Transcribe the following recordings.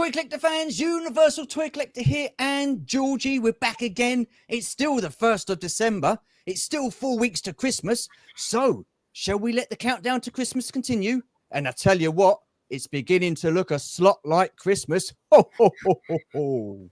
Toy Collector fans, Universal Toy Collector here, and Georgie, we're back again. It's still the 1st of December. It's still 4 weeks to Christmas. So, shall we let the countdown to Christmas continue? And I tell you what, it's beginning to look a slot like Christmas. Ho, ho, ho, ho, ho.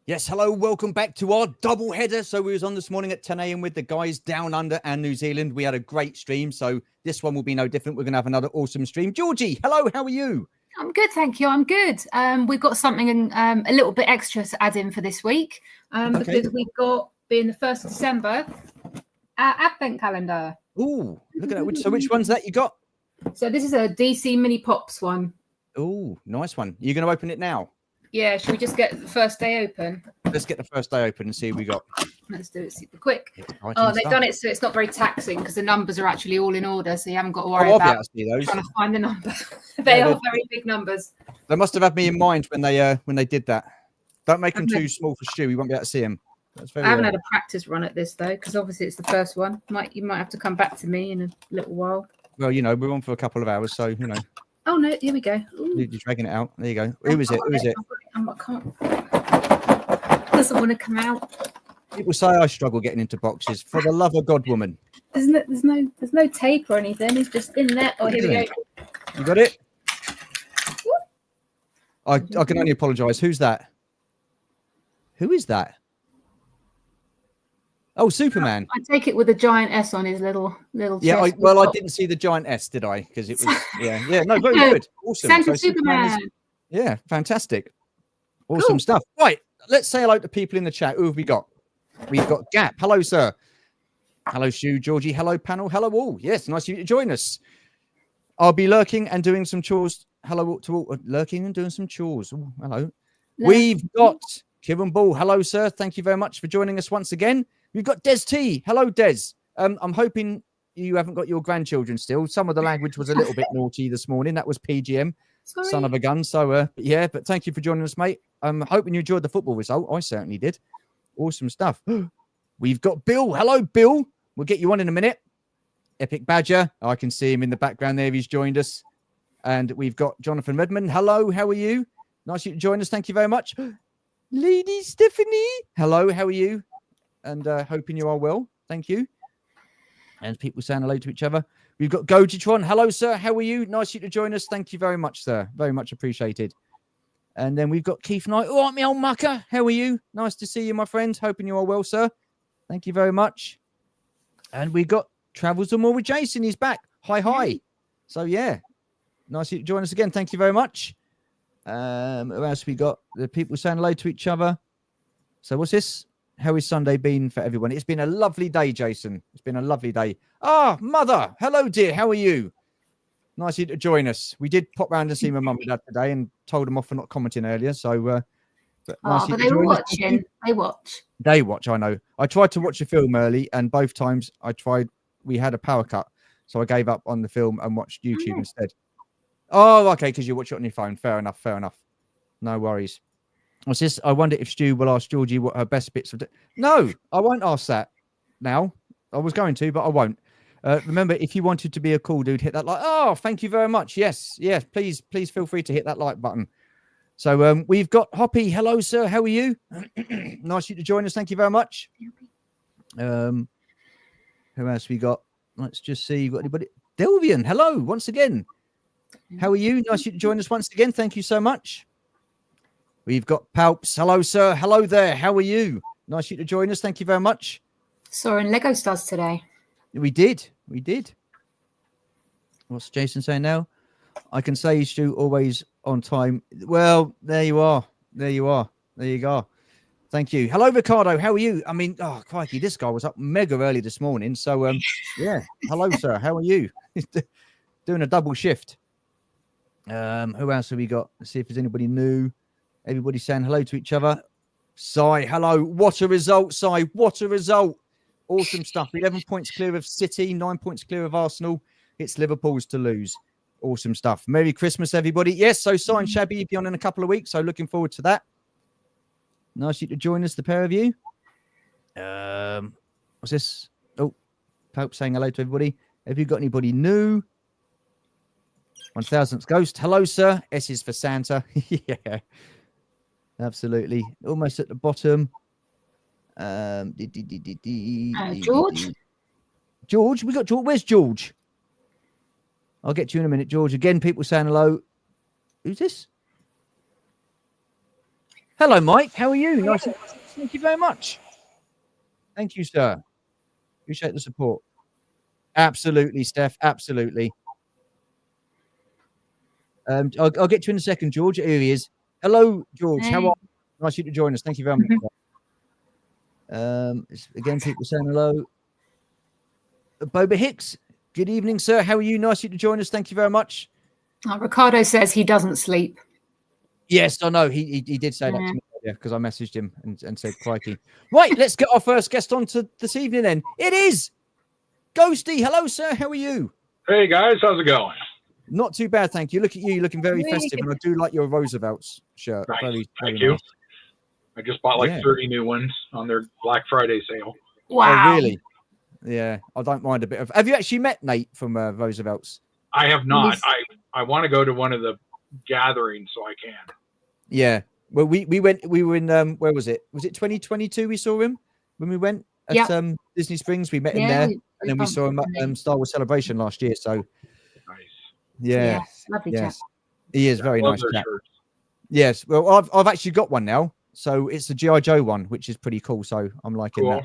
Yes, hello, welcome back to our double header. So we was on this morning at 10 a.m. with the guys down under and New Zealand. We had a great stream, so this one will be no different. We're going to have another awesome stream. Georgie, hello, how are you? I'm good, thank you. I'm good. We've got something a little bit extra to add in for this week because we've got, being the 1st of December, our Advent calendar. Ooh, look at that. So which one's that you got? So this is a DC Mini Pops one. Ooh, nice one. You're going to open it now? Yeah, should we just get the first day open? Let's get the first day open and see what we got. Let's do it super quick. Oh, they've done it so it's not very taxing because the numbers are actually all in order, so you haven't got to worry about trying to find the number. They are very big numbers. They must have had me in mind when they did that. Don't make them too small for Stu. You won't be able to see them. I haven't had a practice run at this though, because obviously it's the first one. You might have to come back to me in a little while. Well, you know, we're on for a couple of hours, so you know. Oh no! Here we go. Ooh. You're dragging it out. There you go. Who is it? Who is it? I can't. Doesn't want to come out. People say I struggle getting into boxes. For the love of God, woman. There's no tape or anything. It's just in there. Oh, here we go. You got it. I can only apologise. Who's that? Who is that? Oh, Superman. I take it with a giant S on his little yeah, chest. I didn't see the giant S, did I? Because it was, yeah, no, very good. Awesome. Santa Superman. Yeah, fantastic. Awesome stuff. Right, let's say hello to people in the chat. Who have we got? We've got Gap. Hello, sir. Hello, Stu, Georgie. Hello, panel. Hello, all. Yes, nice of you to join us. I'll be lurking and doing some chores. Hello to all. Lurking and doing some chores. Ooh, hello. We've got Kieran Ball. Hello, sir. Thank you very much for joining us once again. We've got Des T. Hello, Des. I'm hoping you haven't got your grandchildren still. Some of the language was a little bit naughty this morning. That was PGM, Sorry. Son of a gun. So, yeah, but thank you for joining us, mate. I'm hoping you enjoyed the football result. I certainly did. Awesome stuff. We've got Bill. Hello, Bill. We'll get you on in a minute. Epic Badger. I can see him in the background there. He's joined us. And we've got Jonathan Redmond. Hello, how are you? Nice you to join us. Thank you very much. Lady Stephanie. Hello, how are you? And hoping you are well. Thank you. And people saying hello to each other. We've got Gojitron. Hello, sir. How are you? Nice you to join us. Thank you very much, sir. Very much appreciated. And then we've got Keith Knight. All right, me old mucker. How are you? Nice to see you, my friend. Hoping you are well, sir. Thank you very much. And we got Travels and More with Jason. He's back. Hi, hi. So, yeah. Nice you to join us again. Thank you very much. Who else we got? The people saying hello to each other. So, what's this? How has Sunday been for everyone? It's been a lovely day, Jason. It's been a lovely day. Ah, mother. Hello, dear. How are you? Nice of you to join us. We did pop round and see my mum and dad today and told them off for not commenting earlier. So, but they were watching. They watch, I know. I tried to watch a film early, and both times we had a power cut. So I gave up on the film and watched YouTube instead. Oh, okay, because you watch it on your phone. Fair enough. No worries. What's this? I wonder if Stu will ask Georgie what her best bits of. No, I won't ask that now. I was going to, but I won't. Remember, if you wanted to be a cool dude, hit that like. Oh, thank you very much. Yes. Please feel free to hit that like button. So we've got Hoppy. Hello, sir. How are you? Nice of you to join us. Thank you very much. Who else we got? Let's just see. You got anybody? Delvian. Hello, once again. How are you? Nice of you to join us once again. Thank you so much. We've got Palps. Hello, sir. Hello there. How are you? Nice of you to join us. Thank you very much. Saw in Lego Stars today. We did. What's Jason saying now? I can say Stu always on time. Well, there you are. There you go. Thank you. Hello, Ricardo. How are you? I mean, oh, crikey, this guy was up mega early this morning. So, yeah. Hello, sir. How are you? Doing a double shift. Who else have we got? Let's see if there's anybody new. Everybody saying hello to each other. Si, hello. What a result, Si. What a result. Awesome stuff. 11 points clear of City, 9 points clear of Arsenal. It's Liverpool's to lose. Awesome stuff. Merry Christmas, everybody. Yes, so Si and Shabby will be on in a couple of weeks, so looking forward to that. Nice you to join us, the pair of you. What's this? Oh, Pope saying hello to everybody. Have you got anybody new? 1000th Ghost. Hello, sir. S is for Santa. Yeah, absolutely. Almost at the bottom. George. George, we got George. Where's George? I'll get to you in a minute, George. Again, people saying hello. Who's this? Hello, Mike. How are you? Nice. Thank you very much. Thank you, sir. Appreciate the support. Absolutely, Steph. Absolutely. I'll get to you in a second, George. Here he is. Hello, George. Hey. How are you? Nice you to join us. Thank you very much. Again, people saying hello. Boba Hicks. Good evening, sir. How are you? Nice you to join us. Thank you very much. Ricardo says he doesn't sleep. Yes, I know. He did say that to me because I messaged him and said, crikey. Right, let's get our first guest on to this evening then. It is Ghosty. Hello, sir. How are you? Hey, guys. How's it going? Not too bad, thank you. Look at you, looking very festive, and I do like your Roosevelt's shirt. Nice. Very Thank you. Nice. I just bought like 30 new ones on their Black Friday sale. Wow. Oh, really? Yeah, I don't mind a bit of. Have you actually met Nate from Roosevelt's? I have not. I want to go to one of the gatherings so I can. Yeah. Well, we went. We were in. Where was it? Was it 2022? We saw him when we went at Disney Springs. We met him there, and then we saw him at Star Wars Celebration last year. So nice. Yeah. Lovely chap. He is very nice chap. Yes. Well, I've actually got one now. So it's the G.I. Joe one, which is pretty cool. So I'm liking that.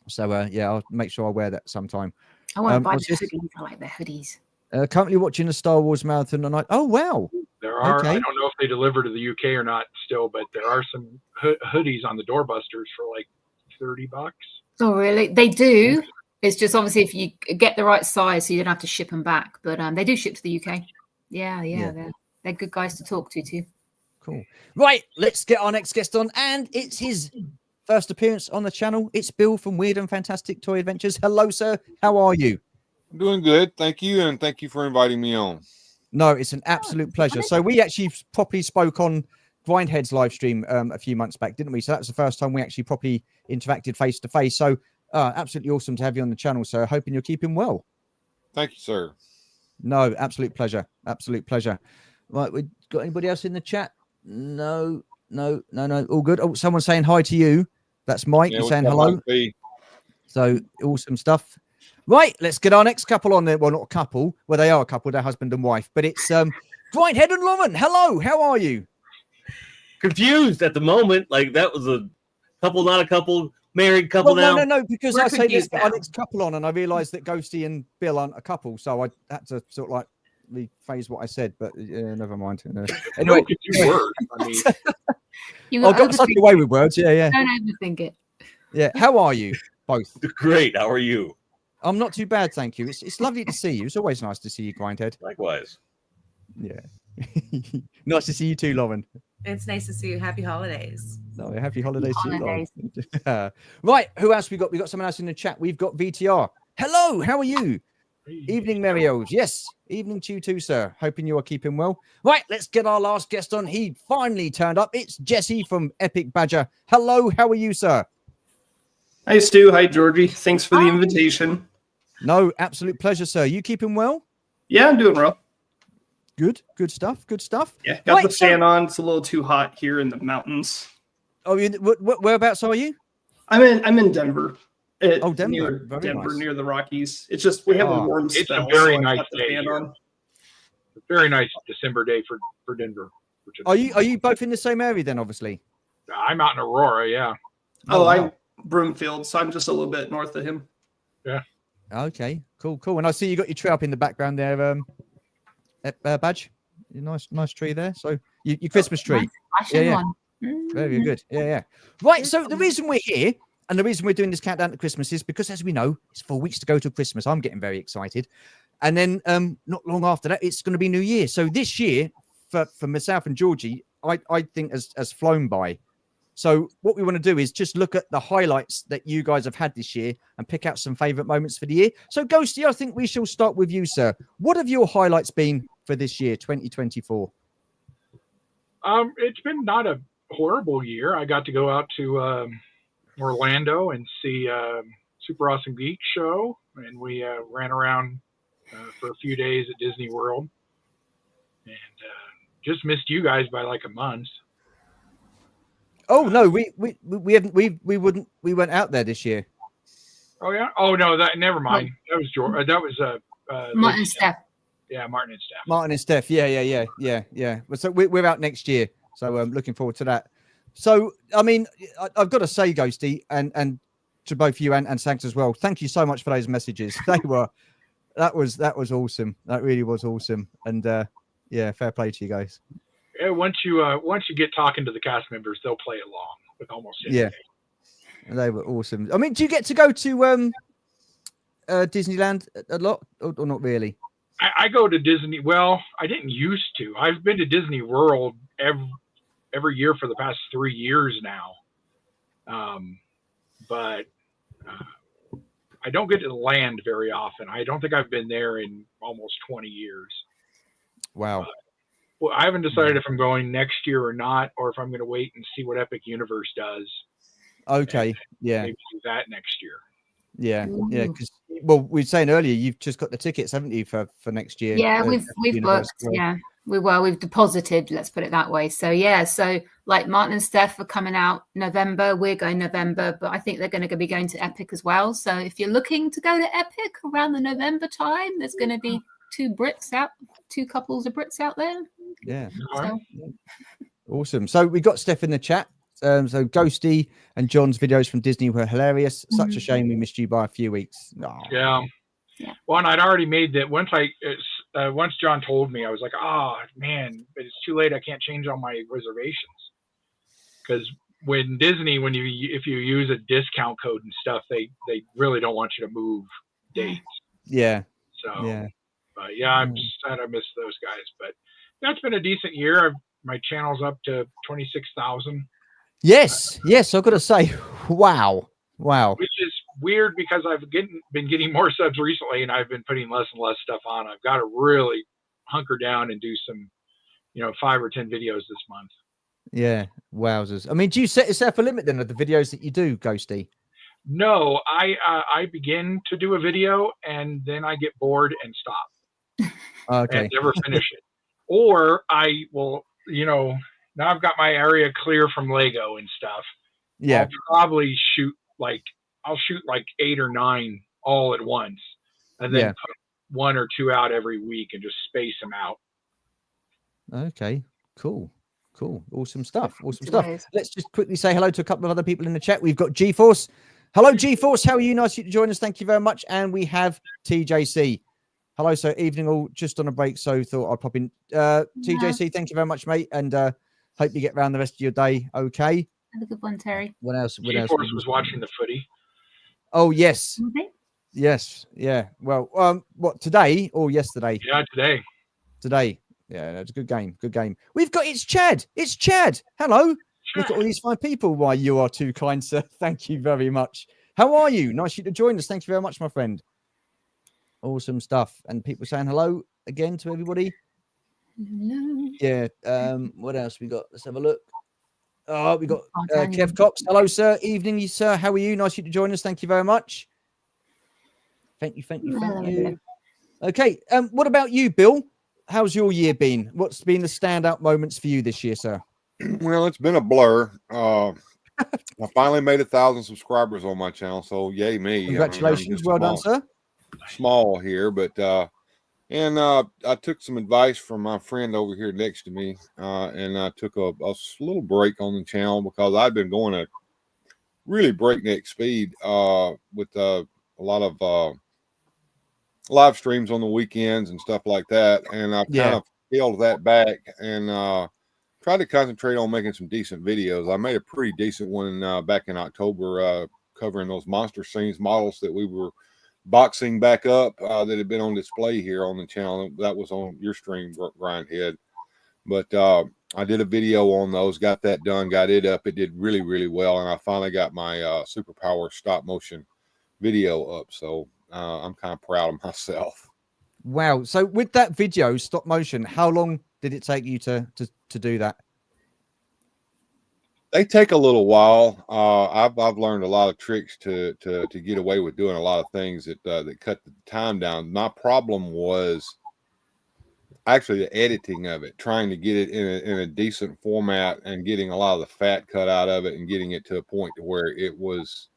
So yeah, I'll make sure I wear that sometime. I want to buy the hoodies. I like the hoodies. Currently watching the Star Wars marathon tonight. Oh wow! There are. Okay. I don't know if they deliver to the UK or not still, but there are some hoodies on the doorbusters for like $30. Oh really? They do. It's just obviously if you get the right size, so you don't have to ship them back. But they do ship to the UK. Yeah. They're good guys to talk to too. Cool. Right, let's get our next guest on, and it's his first appearance on the channel. It's Bill from Weird and Fantastic Toy Adventures. Hello, sir. How are you? I'm doing good. Thank you. And thank you for inviting me on. No, it's an absolute pleasure. So we actually properly spoke on Grindhead's live stream a few months back, didn't we? So that was the first time we actually properly interacted face to face. So absolutely awesome to have you on the channel, sir. Hoping you're keeping well. Thank you, sir. No, absolute pleasure. Absolute pleasure. Right, we got anybody else in the chat? No. All good. Oh, someone's saying hi to you. That's Mike. He's saying hello. So awesome stuff. Right, let's get our next couple on there. Well, not a couple. Well, they are a couple. They're husband and wife. But it's Grindhead and Lauren. Hello. How are you? Confused at the moment. Like that was a couple, not a couple. Married couple now. No. Because I say let's get our next couple on, and I realised that Ghosty and Bill aren't a couple. So I had to sort of like rephrase what I said, but never mind. Anyway, I got such a way with words. Yeah. Don't overthink it. Yeah. How are you both? Great. How are you? I'm not too bad, thank you. It's lovely to see you. It's always nice to see you, Grindhead. Likewise. Yeah. Nice to see you too, Lauren. It's nice to see you. Happy holidays. No, happy holidays to you, Lauren. Right. Who else we got? We got someone else in the chat. We've got VTR. Hello. How are you? Evening, Merrios. Yes, evening to you too, sir. Hoping you are keeping well. Right, let's get our last guest on. He finally turned up. It's Jesse from Epic Badger. Hello, how are you, sir? Hi, Stu. Hi, Georgie. Thanks for the invitation. No, absolute pleasure, sir. You keeping well? Yeah, I'm doing well. Good stuff. Yeah, got the fan on. It's a little too hot here in the mountains. Oh, whereabouts are you? I'm in Denver. Denver. Near Denver, near the Rockies. It's just we have a warm spell. It's a very nice day. A very nice December day for Denver. Are you both in the same area then? Obviously, I'm out in Aurora. Yeah. I'm Broomfield, so I'm just a little bit north of him. Yeah. Okay. Cool. And I see you got your tree up in the background there, Badge. Nice tree there. So your Christmas tree. Yeah. Very good. Yeah. Right. So the reason we're here. And the reason we're doing this countdown to Christmas is because, as we know, it's 4 weeks to go to Christmas. I'm getting very excited. And then not long after that, it's going to be New Year. So this year, for myself and Georgie, I think has flown by. So what we want to do is just look at the highlights that you guys have had this year and pick out some favorite moments for the year. So Ghosty, I think we shall start with you, sir. What have your highlights been for this year, 2024? It's been not a horrible year. I got to go out to Orlando and see Super Awesome Geek Show, and we ran around for a few days at Disney World, and just missed you guys by like a month. Oh no, we haven't we went out there this year. Oh yeah. Oh no, never mind. That was George. That was Martin and Steph. Yeah, Martin and Steph. Martin and Steph. Yeah. So we're out next year. So I'm looking forward to that. So I mean, I've got to say, Ghosty, and to both you and Sanks as well. Thank you so much for those messages. That was awesome. That really was awesome. And yeah, fair play to you guys. Yeah, once you get talking to the cast members, they'll play along with almost anything. Yeah, they were awesome. I mean, do you get to go to Disneyland a lot, or not really? I go to Disney. Well, I didn't used to. I've been to Disney World every year for the past 3 years now. But I don't get to land very often. I don't think I've been there in almost 20 years. Wow. Well, I haven't decided if I'm going next year or not, or if I'm going to wait and see what Epic Universe does. Okay. Yeah. Maybe do that next year. Yeah. Yeah. Because we were saying earlier, you've just got the tickets, haven't you, for next year? Yeah, we've booked. Yeah, we've deposited. Let's put it that way. So yeah, so like Martin and Steph are coming out November. We're going November, but I think they're going to be going to Epic as well. So if you're looking to go to Epic around the November time, there's going to be two couples of Brits out there. Yeah. So. Awesome. So we got Steph in the chat. So Ghosty and John's videos from Disney were hilarious. Such a shame we missed you by a few weeks. Oh. Yeah. Well, and I'd already made that once once John told me, I was like, oh man, but it's too late. I can't change all my reservations. Because if you use a discount code and stuff, they really don't want you to move dates. Yeah. So yeah. But yeah, I'm sad I missed those guys. But that's been a decent year. My channel's up to 26,000. Yes. I've got to say, wow. Which is weird because I've been getting more subs recently, and I've been putting less and less stuff on. I've got to really hunker down and do some, 5 or 10 videos this month. Yeah, wowzers. I mean, do you set yourself a limit then of the videos that you do, Ghosty? No, I begin to do a video and then I get bored and stop. Okay. And never finish it. Or I will, now I've got my area clear from Lego and stuff. Yeah. I'll probably shoot like 8 or 9 all at once, and then put 1 or 2 out every week and just space them out. Okay, cool. Awesome stuff. Let's just quickly say hello to a couple of other people in the chat. We've got G-Force. Hello, G-Force. How are you? Nice to join us. Thank you very much. And we have TJC. Hello, sir. Evening all. Just on a break, so thought I'd pop in. TJC, thank you very much, mate. And hope you get around the rest of your day okay. Have a good one, Terry. What else? G-Force was watching the footy. Oh, yes. Okay. Yes. Yeah. Well, what, today or yesterday? Yeah, today. Today. Yeah, that's a good game. We've got it's Chad. Hello. Look at all these fine people. Why, you are too kind, sir. Thank you very much. How are you? Nice you to join us. Thank you very much, my friend. Awesome stuff. And people saying hello again to everybody. Hello. Yeah. What else we got? Let's have a look. Oh, we got Kev Cox. Hello, sir. Evening, you sir. How are you? Nice you to join us. Thank you very much. Thank you. Okay. What about you, Bill? How's your year been? What's been the standout moments for you this year, sir? Well, it's been a blur. I finally made 1,000 subscribers on my channel, so yay me! Congratulations, well done, sir. Small here, but I took some advice from my friend over here next to me, and I took a little break on the channel because I've been going at really breakneck speed with a lot of live streams on the weekends and stuff like that, and I've kind of scaled that back and tried to concentrate on making some decent videos. I made a pretty decent one back in October covering those monster scenes models that we were boxing back up that had been on display here on the channel. That was on your stream, Grindhead. But I did a video on those, got that done, got it up. It did really, really well. And I finally got my superpower stop motion video up. So I'm kind of proud of myself. Wow. So with that video, stop motion, how long did it take you to do that? They take a little while. I've learned a lot of tricks to get away with doing a lot of things that cut the time down. My problem was actually the editing of it, trying to get it in a decent format and getting a lot of the fat cut out of it and getting it to a point to where it was,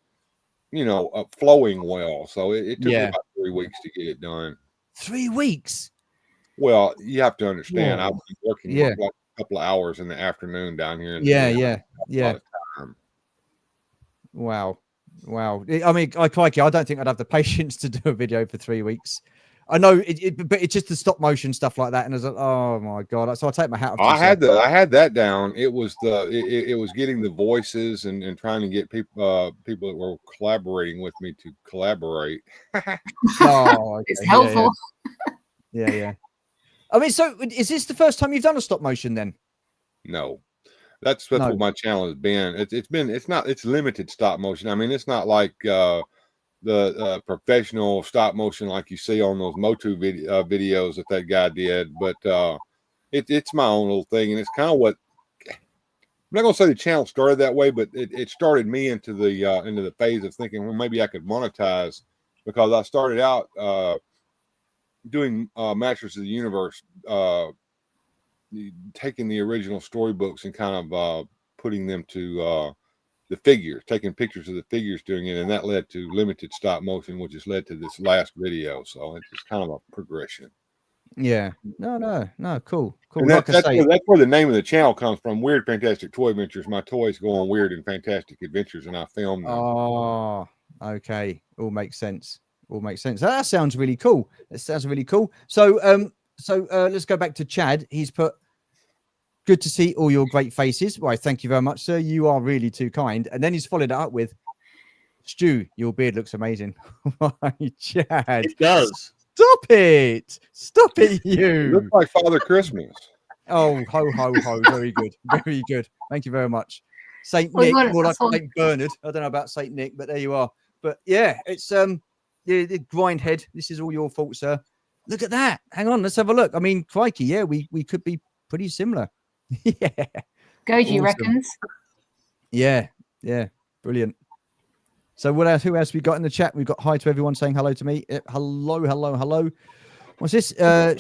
flowing well. So it took me about 3 weeks to get it done. 3 weeks? Well, you have to understand, I was working Yeah. like a couple of hours in the afternoon down here. Yeah. Wow. I mean, crikey, I don't think I'd have the patience to do a video for 3 weeks. I know but it's just the stop motion stuff like that, and I was like, oh my god! So I take my hat off. I had that down. It was it was getting the voices and trying to get people that were collaborating with me to collaborate. Oh, okay. It's helpful. Yeah. I mean, so is this the first time you've done a stop motion then? No, that's what my channel has been. It's limited stop motion. I mean, it's not like the professional stop motion like you see on those Motu videos that guy did, but it's my own little thing, and it's kind of what I'm not gonna say the channel started that way, but it started me into the phase of thinking, well, maybe I could monetize, because I started out doing Masters of the Universe, taking the original storybooks and kind of putting them to the figures, taking pictures of the figures doing it, and that led to limited stop motion, which has led to this last video. So it's just kind of a progression. Yeah. No. Cool. And that's where the name of the channel comes from. Weird Fantastic Toy Adventures. My toys go on weird and fantastic adventures, and I film them. Oh, okay. All makes sense. That sounds really cool. So let's go back to Chad. He's put, good to see all your great faces. Why, thank you very much, sir. You are really too kind. And then he's followed it up with, Stu, your beard looks amazing. Why, Chad? It does. Stop it, you. You look like Father Christmas. Oh, ho. Very good. Thank you very much. Saint Nick, more like Saint Bernard. I don't know about Saint Nick, but there you are. But yeah, it's the Grindhead. This is all your fault, sir. Look at that. Hang on, let's have a look. I mean, crikey, yeah, we could be pretty similar. Yeah. Goji reckons. Yeah. Brilliant. So what else? Who else we got in the chat? We've got hi to everyone saying hello to me. Hello. What's this?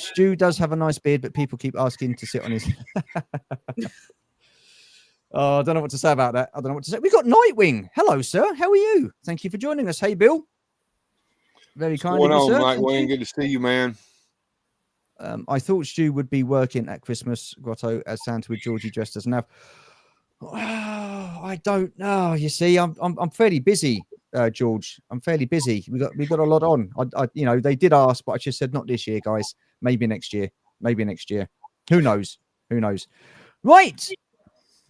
Stu does have a nice beard, but people keep asking to sit on his. Oh, I don't know what to say about that. We got Nightwing. Hello, sir. How are you? Thank you for joining us. Hey, Bill. Very kind. What's going on, Nightwing? Good to see you, man. I thought Stu would be working at Christmas Grotto as Santa with Georgie dressed as an elf. Oh, I don't know. You see, I'm fairly busy, George. I'm fairly busy. We got a lot on. I they did ask, but I just said not this year, guys. Maybe next year. Who knows? Right.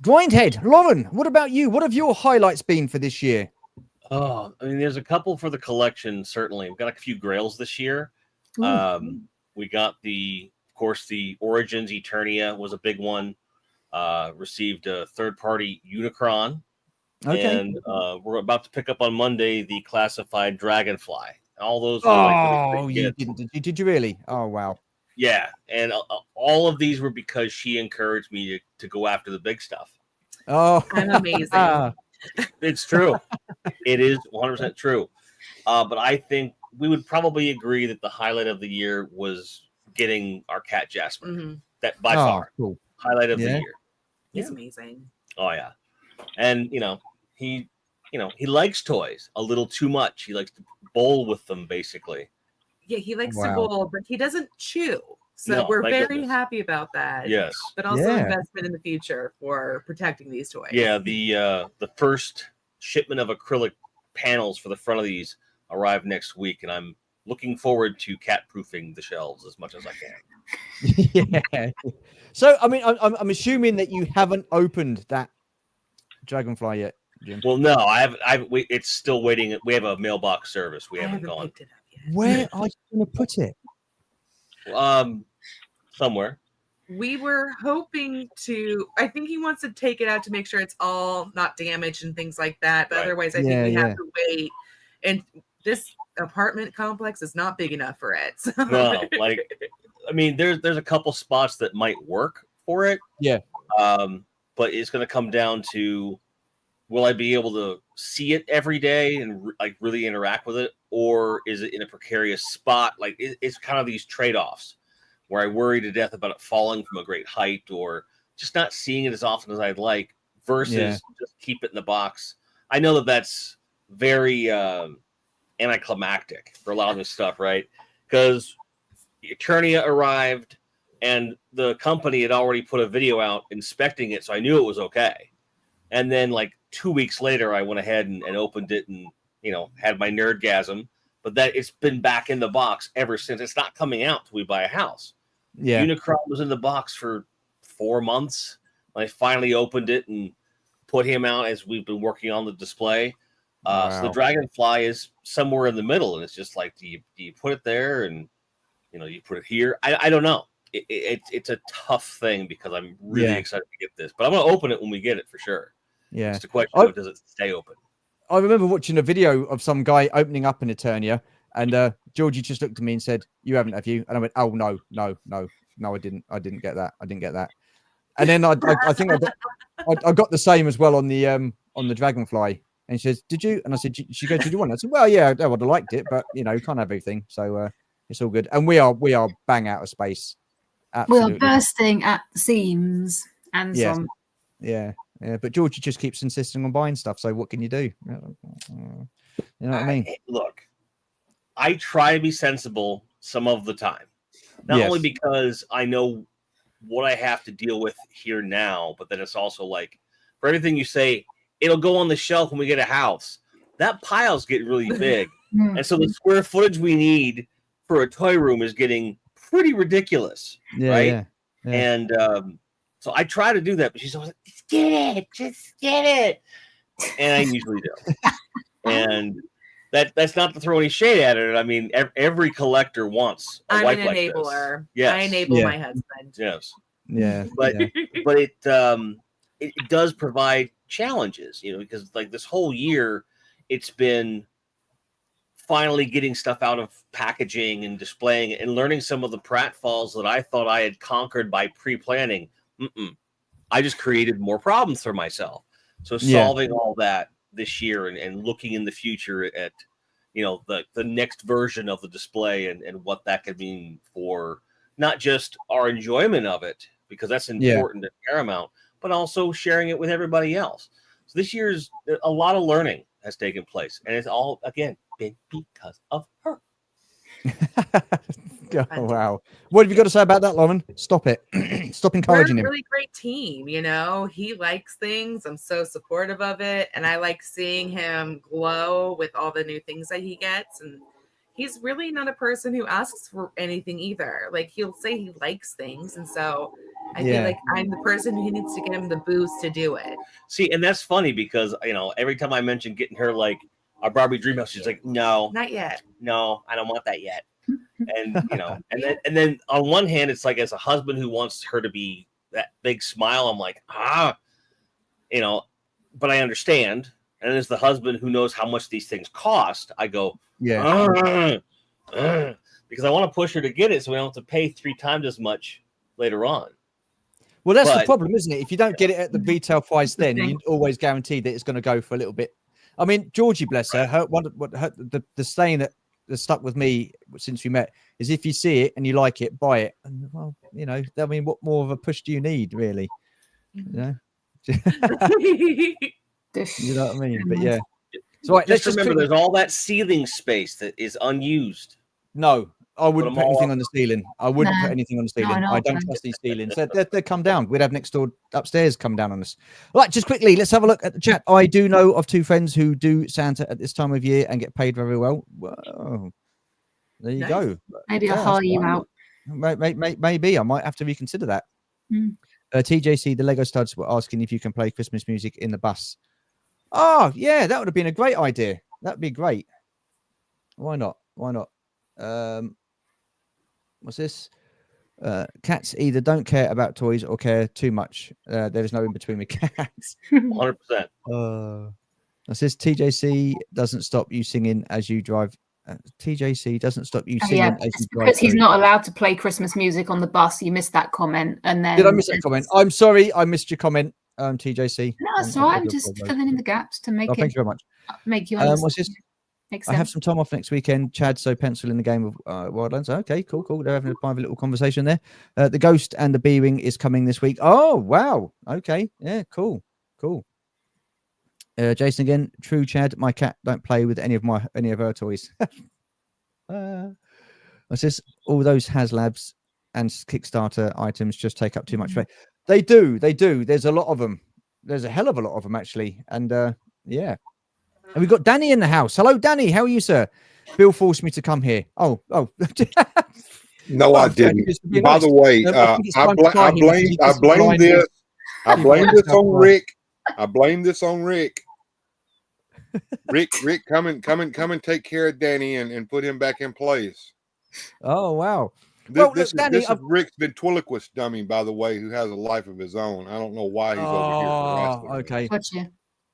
Grindhead, Lauren, what about you? What have your highlights been for this year? Oh, I mean, there's a couple for the collection, certainly. We've got a few grails this year. We got of course, the Origins Eternia was a big one. Received a third-party Unicron. Okay. And we're about to pick up on Monday the classified Dragonfly. All those. You didn't? Did you really? Oh, wow. Yeah, and all of these were because she encouraged me to go after the big stuff. Oh, I'm amazing. It's true. It is 100% true. But I think we would probably agree that the highlight of the year was getting our cat Jasper. Mm-hmm. That by far cool. highlight of the year. He's amazing. Oh yeah, and he likes toys a little too much. He likes to bowl with them, basically. Yeah, he likes to bowl, but he doesn't chew. So No, we're very goodness. happy about that. Yes, But also investment in the future for protecting these toys. yeah. The first shipment of acrylic panels for the front of these arrive next week, and I'm looking forward to cat proofing the shelves as much as I can. Yeah. So, I mean, I'm assuming that you haven't opened that Dragonfly yet, Jim. Well, no, I have. It's still waiting. We have a mailbox service. We haven't gone. Picked it up Where are you going to put it? Somewhere. We were hoping to. I think he wants to take it out to make sure it's all not damaged and things like that. But otherwise, I think we have to wait. And this apartment complex is not big enough for it. So. No, like, I mean, there's a couple spots that might work for it. Yeah. But it's going to come down to, will I be able to see it every day and like really interact with it, or is it in a precarious spot? Like it's kind of these trade-offs where I worry to death about it falling from a great height or just not seeing it as often as I'd like versus just keep it in the box. I know that that's very anticlimactic for a lot of this stuff, right? Because Eternia arrived and the company had already put a video out inspecting it, so I knew it was okay. And then like 2 weeks later, I went ahead and opened it and, you know, had my nerdgasm. But that it's been back in the box ever since. It's not coming out till we buy a house. Yeah. Unicron was in the box for 4 months. I finally opened it and put him out as we've been working on the display. So the Dragonfly is somewhere in the middle, and it's just like, do you put it there and, you know, you put it here? I don't know. It's a tough thing because I'm really excited to get this, but I'm going to open it when we get it for sure. Yeah. It's the question of does it stay open? I remember watching a video of some guy opening up an Eternia, and Georgie just looked at me and said, "You haven't, have you?" And I went, "Oh no, I didn't get that. I didn't get that." And then I think I got the same as well on the Dragonfly. And she says, "Did you?" And I said, "She goes, did you want it?" I said, "Well, yeah, I would have liked it, but you know, can't have everything, so it's all good." And we are bang out of space. Absolutely. We are bursting at the seams and some. Yeah. But Georgie just keeps insisting on buying stuff. So what can you do? You know what I mean? Look, I try to be sensible some of the time, not only because I know what I have to deal with here now, but then it's also like for everything you say, it'll go on the shelf when we get a house. That pile's getting really big. And so the square footage we need for a toy room is getting pretty ridiculous. Right? Yeah. And so I try to do that, but she's always like, just get it. And I usually do. And that's not to throw any shade at it. I mean, every collector wants a wife like this. I'm an enabler. Yes. I enable my husband. Yes. Yeah. But it does provide challenges, you know, because like this whole year, it's been finally getting stuff out of packaging and displaying it and learning some of the pratfalls that I thought I had conquered by pre-planning. I just created more problems for myself. So solving all that this year and looking in the future at, you know, the next version of the display and what that could mean for not just our enjoyment of it, because that's important and paramount, but also sharing it with everybody else. So this year's a lot of learning has taken place, and it's all again been because of her. Oh, wow. What have you got to say about that, Lauren? Stop it. Stop encouraging him. We're a really great team, you know. He likes things. I'm so supportive of it. And I like seeing him glow with all the new things that he gets. And he's really not a person who asks for anything either. Like, he'll say he likes things. And so I feel like I'm the person who needs to get him the boost to do it. See, and that's funny because, you know, every time I mention getting her like a Barbie Dreamhouse, she's like, no. Not yet. No, I don't want that yet. And you know, and then on one hand, it's like as a husband who wants her to be that big smile, I'm like, you know, but I understand. And as the husband who knows how much these things cost, I go, because I want to push her to get it so we don't have to pay 3 times as much later on. Well, that's the problem, isn't it? If you don't get it at the retail price, then you're always guaranteed that it's going to go for a little bit. I mean, Georgie, bless her, the saying that stuck with me since we met is if you see it and you like it, buy it. And well, you know, I mean, what more of a push do you need, really? You know, you know what I mean? But yeah. So right, let's remember there's all that ceiling space that is unused. No, I wouldn't put anything on the ceiling. I wouldn't put anything on the ceiling. I don't trust these ceilings. They come down. We'd have next door upstairs come down on us. Right, just quickly, let's have a look at the chat. I do know of 2 friends who do Santa at this time of year and get paid very well. Whoa. There you go. Maybe I'll hire you out. Maybe I might have to reconsider that. TJC, the Lego Studs were asking if you can play Christmas music in the bus. Oh, yeah, that would have been a great idea. That'd be great. Why not? What's this? Cats either don't care about toys or care too much. There is no in between with cats. 100%. What's this? TJC doesn't stop you singing as you drive. TJC doesn't stop you singing as you drive. Because he's not allowed to play Christmas music on the bus. You missed that comment. And then did I miss that comment? I'm sorry, I missed your comment, TJC. No, it's all right. I'm just filling in the gaps to make thank you very much. Make you understand. What's this? I have some time off next weekend, Chad, so pencil in the game of Wildlands. Okay, cool. They're having a private little conversation there. The Ghost and the B-Wing is coming this week. Oh, wow. Okay. Yeah, cool. Jason again, true, Chad. My cat don't play with any of her toys. What's this? All those HasLabs and Kickstarter items just take up too much space. They do. There's a lot of them. There's a hell of a lot of them, actually. And yeah. And we've got Danny in the house. Hello, Danny. How are you, sir? Bill forced me to come here. Oh. No, I didn't. By the way, I blame this on Rick. I blame this on Rick. Rick, come and take care of Danny and put him back in place. Oh, wow. This is Rick's ventriloquist dummy, by the way, who has a life of his own. I don't know why he's over here. Okay. Gotcha.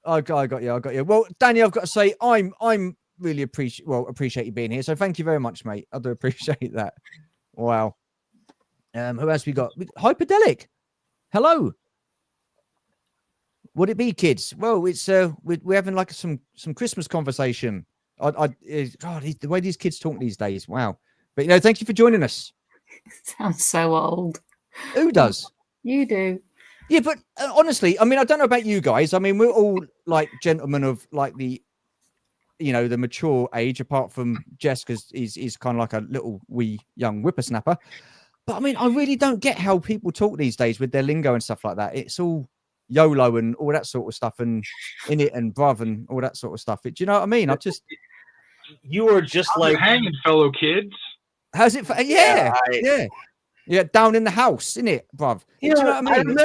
I got you. Well, Danny, I've got to say, I'm really appreciate you being here. So thank you very much, mate. I do appreciate that. Wow. Who else we got? Hyperdelic. Hello. Would it be, kids? Well, it's we're having like some Christmas conversation. God, the way these kids talk these days. Wow. But thank you for joining us. Sounds so old. Who does? You do. Yeah, but honestly, I mean, I don't know about you guys. I mean, we're all like gentlemen of like the mature age, apart from Jess, because he's kind of like a little wee young whippersnapper. But I mean, I really don't get how people talk these days with their lingo and stuff like that. It's all YOLO and all that sort of stuff, and in it and bruv and all that sort of stuff. Do you know what I mean? You are just How's like it hanging, fellow kids. How's it? Yeah, down in the house, isn't it, bruv? You know what I mean?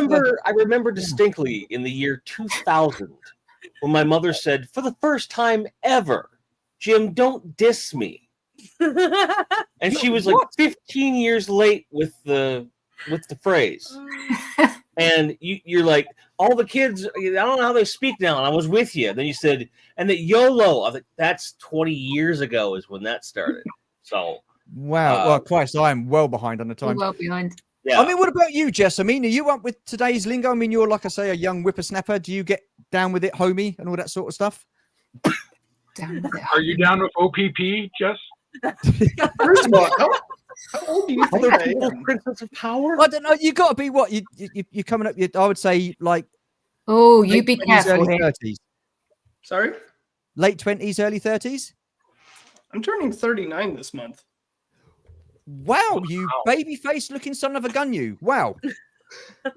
I remember distinctly in the year 2000 when my mother said, for the first time ever, Jim, don't diss me. And she was like 15 years late with the phrase. And you're like, all the kids, I don't know how they speak now. And I was with you. Then you said, and that YOLO, I think that's 20 years ago is when that started. So. Wow. Well, Christ, I am well behind on the time. Well behind. Yeah. I mean, what about you, Jess? I mean, are you up with today's lingo? I mean, you're, like I say, a young whippersnapper. Do you get down with it, homie, and all that sort of stuff? Are you down with OPP, Jess? First of all, how old do you think I am? Princess of Power? I don't know. You got to be what? You're coming up, I would say, like... Oh, you be careful early here. 30s. Sorry? Late 20s, early 30s? I'm turning 39 this month. Wow, you baby-faced looking son of a gun, you. Wow.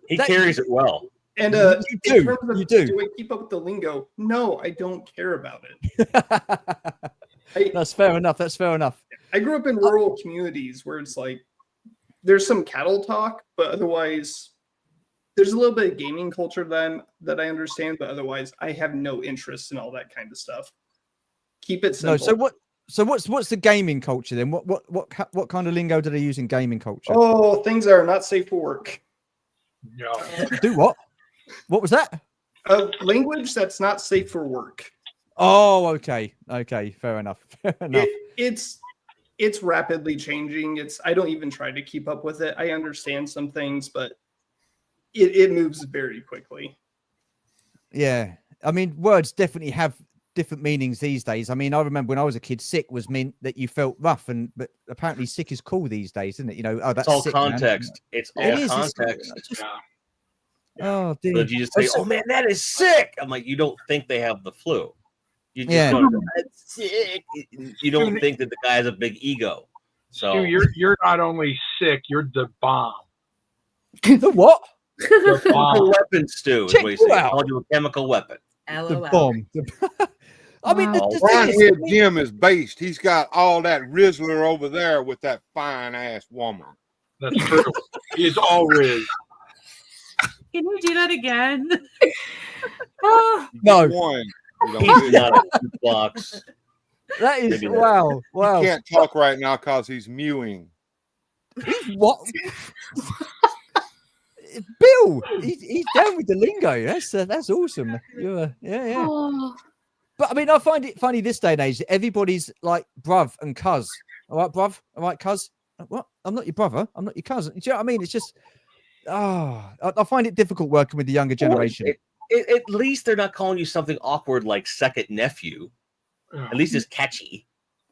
He carries it well. And you do. Do I keep up with the lingo? No, I don't care about it. That's fair enough. I grew up in rural communities where it's like there's some cattle talk, but otherwise there's a little bit of gaming culture that I understand, but otherwise I have no interest in all that kind of stuff. Keep it simple. No, so what's the gaming culture then? What kind of lingo do they use in gaming culture? Oh, things that are not safe for work. No. Do what? What was that? Language that's not safe for work. Oh, okay. Fair enough. It's rapidly changing. I don't even try to keep up with it. I understand some things, but it moves very quickly. Yeah. I mean, words definitely have different meanings these days. I mean, I remember when I was a kid, sick was meant that you felt rough, but apparently sick is cool these days, isn't it? That's all sick, context. Man. It's all context. Oh, dude. So you just say, "Oh man, that is sick." I'm like, you don't think they have the flu. You just that's sick. You don't think that the guy has a big ego. So you're not only sick, you're the bomb. The what? The bomb. Chemical weapon, Stu. Is what you say. I called you a chemical weapon. The bomb. I mean, Grindhead Jim is based. He's got all that Rizzler over there with that fine ass woman. That's true. He is all Riz. Can you do that again? No. One. He's not a box. That is Maybe not. wow. He can't talk right now because he's mewing. He's what? Bill, he's down with the lingo. That's awesome. Yeah. Oh, But I mean, I find it funny this day and age. Everybody's like bruv and cuz. All right, bruv. All right, cuz. What? I'm not your brother. I'm not your cousin. Do you know what I mean? It's just, I find it difficult working with the younger generation. At least they're not calling you something awkward like second nephew. At least it's catchy,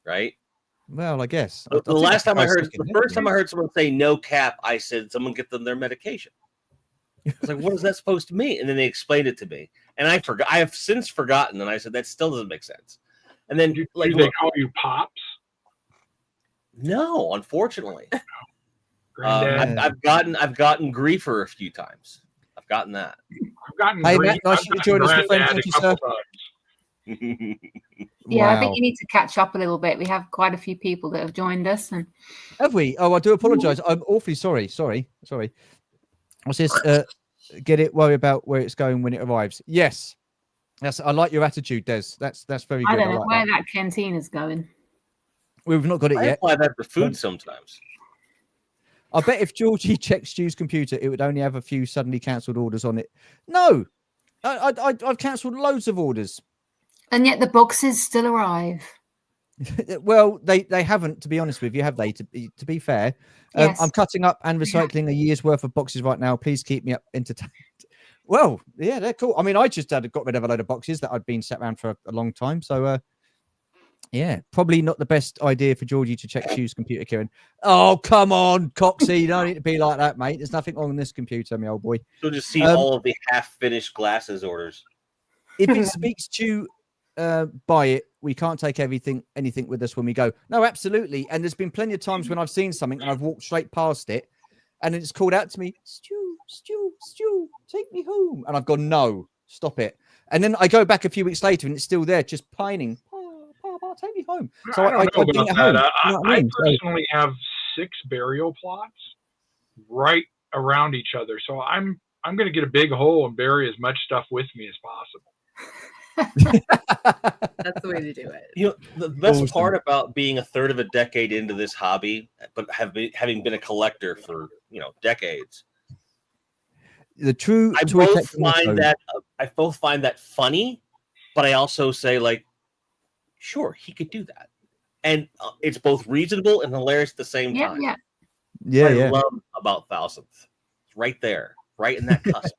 right? Well, I guess. The first time I heard someone say no cap, I said, someone get them their medication. I was like, what is that supposed to mean? And then they explained it to me. And I forgot. I have since forgotten. And I said, that still doesn't make sense. And then Do they call you Pops? No, unfortunately. Granddad? I've gotten griefer a few times. I've gotten that. I've gotten Hey, grief. Matt, nice I've to join us, my friend. gotten Thank you, Granddad a sir. couple times. yeah, I Wow. think you need to catch up a little bit. We have quite a few people that have joined us, and Have we? Oh, I do apologize. I'm awfully sorry. Sorry. What's this? Get it? Worry about where it's going when it arrives. Yes. I like your attitude, Des. That's very good. I don't know like where that. that canteen is going. We've not got it I yet. apply that for food sometimes. I bet if Georgie checked Stu's computer, it would only have a few suddenly cancelled orders on it. No, I've cancelled loads of orders. And yet the boxes still arrive. Well, they haven't, to be honest with you, have they? To be fair, Yes. I'm cutting up and recycling a year's worth of boxes right now. Please keep me up entertained. Well, yeah, they're cool. I mean, I just got rid of a load of boxes that I'd been sat around for a long time. So, yeah, probably not the best idea for Georgie to check Stu's computer, Kieran. Oh, come on, Coxie. You don't need to be like that, mate. There's nothing wrong with this computer, my old boy. You'll just see all of the half-finished glasses orders. If it speaks to buy it, we can't take anything with us when we go. No, absolutely. And there's been plenty of times when I've seen something and I've walked straight past it and it's called out to me, Stu, take me home. And I've gone, no, stop it. And then I go back a few weeks later and it's still there, just pining. Pa, take me home. So I don't know bring about it home. that. You know what I mean? So- personally have 6 burial plots right around each other. So I'm going to get a big hole and bury as much stuff with me as possible. That's the way to do it. You know, the best Awesome. part about being a third of a decade into this hobby, but having been a collector for decades, The true I toy both collector motto- find that funny, but I also say like, sure, he could do that, and it's both reasonable and hilarious at the same Yeah, time. yeah. Yeah, I yeah. love about thousandth. It's right there, right in that cusp.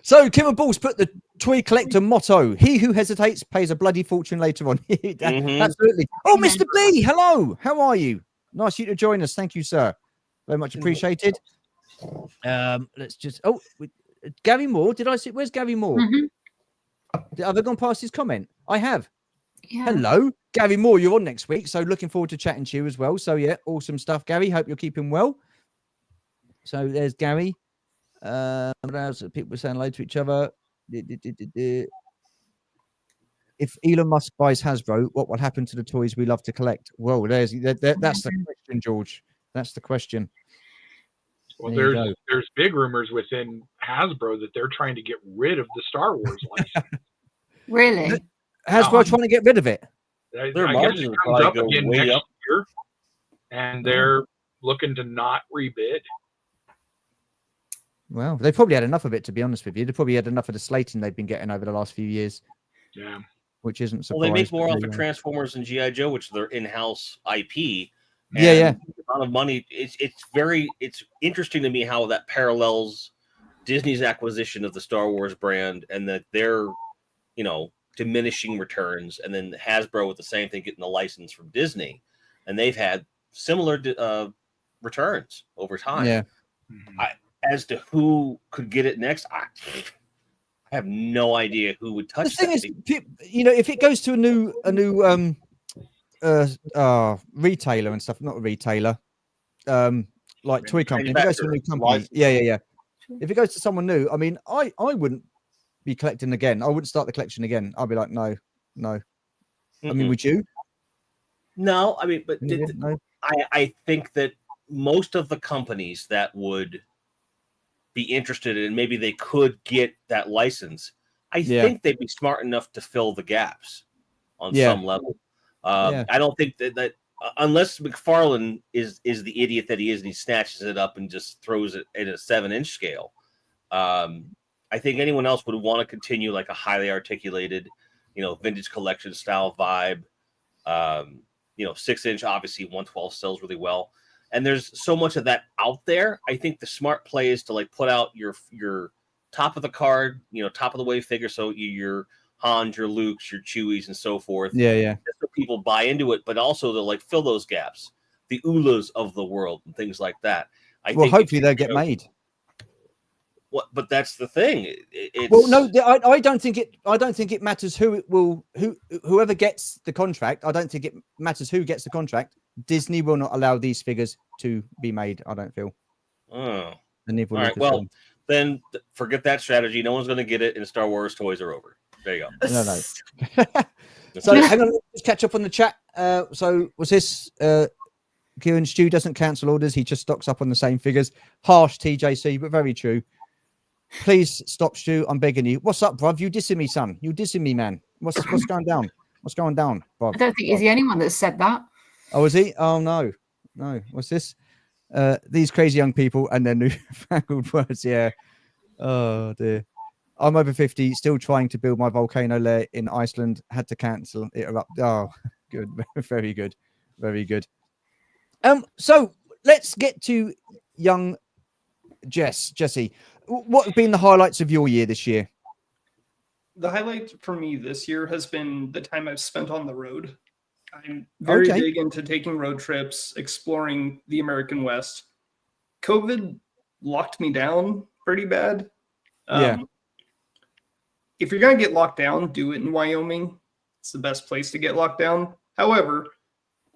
So Kim and Balls put the toy collector motto: "He who hesitates pays a bloody fortune later on." Absolutely. Oh, Mr. B, hello. How are you? Nice of you to join us. Thank you, sir. Very much appreciated. Let's just. Oh, Gary Moore. Did I see? Where's Gary Moore? Have I gone past his comment? I have. Yeah. Hello, Gary Moore. You're on next week, so looking forward to chatting to you as well. So yeah, awesome stuff, Gary. Hope you're keeping well. So there's Gary. What else? People were saying hello to each other. If Elon Musk buys Hasbro, what will happen to the toys we love to collect? Well, that's the question, George. That's the question. Well, There you there's big rumors within Hasbro that they're trying to get rid of the Star Wars license. Really? Hasbro trying to get rid of it. I Their guess margins it will comes probably up go again way next up. year, and they're looking to not rebid. Well, they've probably had enough of it, to be honest with you. They've probably had enough of the slating they've been getting over the last few years, Yeah. which isn't Well, surprising. they make more off of Transformers and GI Joe, which is their in-house IP. Yeah. The amount of money. It's interesting to me how that parallels Disney's acquisition of the Star Wars brand, and that they're diminishing returns, and then Hasbro with the same thing, getting the license from Disney, and they've had similar returns over time. Yeah. As to who could get it next, I have no idea who would touch The thing that. is, if it goes to a new retailer and stuff, not a retailer, like toy company. If it goes to a new company, yeah. If it goes to someone new, I mean, I wouldn't be collecting again. I wouldn't start the collection again. I'd be like, no. I mean, would you? No, I mean, but No. I think that most of the companies that would be interested in, maybe they could get that license, I think they'd be smart enough to fill the gaps. on Yeah. some level. Yeah. I don't think that unless McFarlane is the idiot that he is, and he snatches it up and just throws it at a 7-inch scale. I think anyone else would want to continue like a highly articulated, vintage collection style vibe. 6-inch, obviously 112 sells really well. And there's so much of that out there. I think the smart play is to like put out your top of the card, top of the wave figure. So your Hans, your Lukes, your Chewies, and so forth. Yeah. Just so people buy into it, but also to like fill those gaps, the Ulas of the world and things like that. I think hopefully they'll get made. But that's the thing. I don't think it matters whoever gets the contract. I don't think it matters who gets the contract. Disney will not allow these figures to be made. I don't feel. Oh, all right. Well, then forget that strategy. No one's going to get it, and Star Wars toys are over. There you go. No. So hang on, let's catch up on the chat. So was this Kieran Stu doesn't cancel orders? He just stocks up on the same figures. Harsh TJC, but very true. Please stop, Stu. I'm begging you. What's up, bruv? You dissing me, son? You dissing me, man? What's going down? What's going down, bruv? I don't think he's the only one that said that. Oh, is he? Oh no. What's this? These crazy young people and their newfangled words. Yeah. Oh dear. I'm over 50, still trying to build my volcano lair in Iceland. Had to cancel it. Oh, good. Very good. Very good. So let's get to young Jesse. What have been the highlights of your year this year? The highlight for me this year has been the time I've spent on the road. I'm very big into taking road trips, exploring the American West. COVID locked me down pretty bad. If you're going to get locked down, do it in Wyoming. It's the best place to get locked down. However,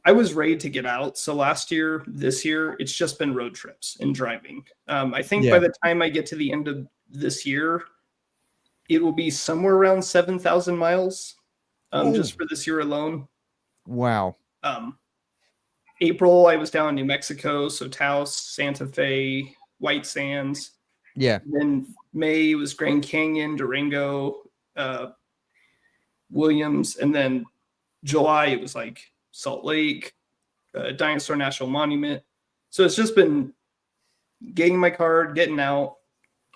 I was ready to get out. So this year, it's just been road trips and driving. I think by the time I get to the end of this year, it will be somewhere around 7,000 miles just for this year alone. Wow. April, I was down in New Mexico. So Taos, Santa Fe, White Sands. Yeah. Then May was Grand Canyon, Durango, Williams. And then July, it was like Salt Lake, Dinosaur National Monument. So it's just been getting my card, getting out.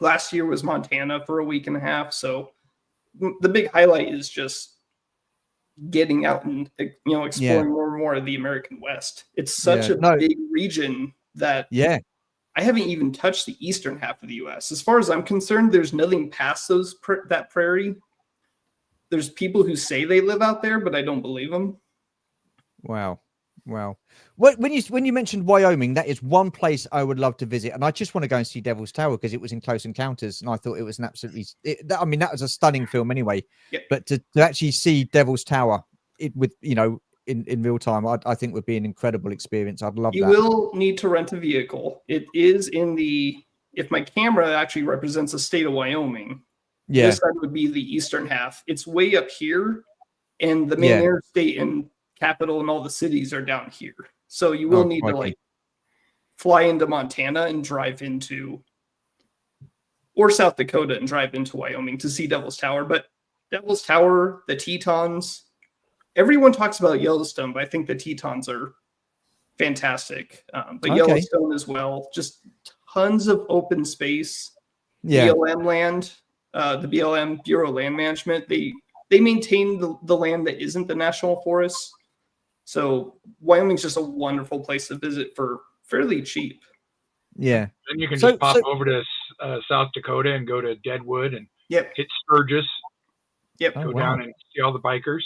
Last year was Montana for a week and a half. So the big highlight is just getting out and exploring more and more of the American West. It's such a big region that I haven't even touched the eastern half of the U.S. As far as I'm concerned, there's nothing past that prairie. There's people who say they live out there, but I don't believe them. Wow. When you mentioned Wyoming, that is one place I would love to visit, and I just want to go and see Devil's Tower because it was in Close Encounters, and I thought it was an absolutely. That was a stunning film anyway. Yeah. But to actually see Devil's Tower, in real time, I think would be an incredible experience. I'd love that. You will need to rent a vehicle. It is if my camera actually represents the state of Wyoming, this side would be the eastern half. It's way up here, and the main interstate and capital and all the cities are down here. So you will need to fly into Montana and drive into, or South Dakota and drive into Wyoming to see Devil's Tower. But Devil's Tower, the Tetons, everyone talks about Yellowstone, but I think the Tetons are fantastic. But Yellowstone as well, just tons of open space. BLM land, the BLM Bureau of Land Management, they maintain the land that isn't the national forest. So Wyoming's just a wonderful place to visit for fairly cheap. Yeah. Then you can just pop over to South Dakota and go to Deadwood and hit Sturgis. Go down and see all the bikers.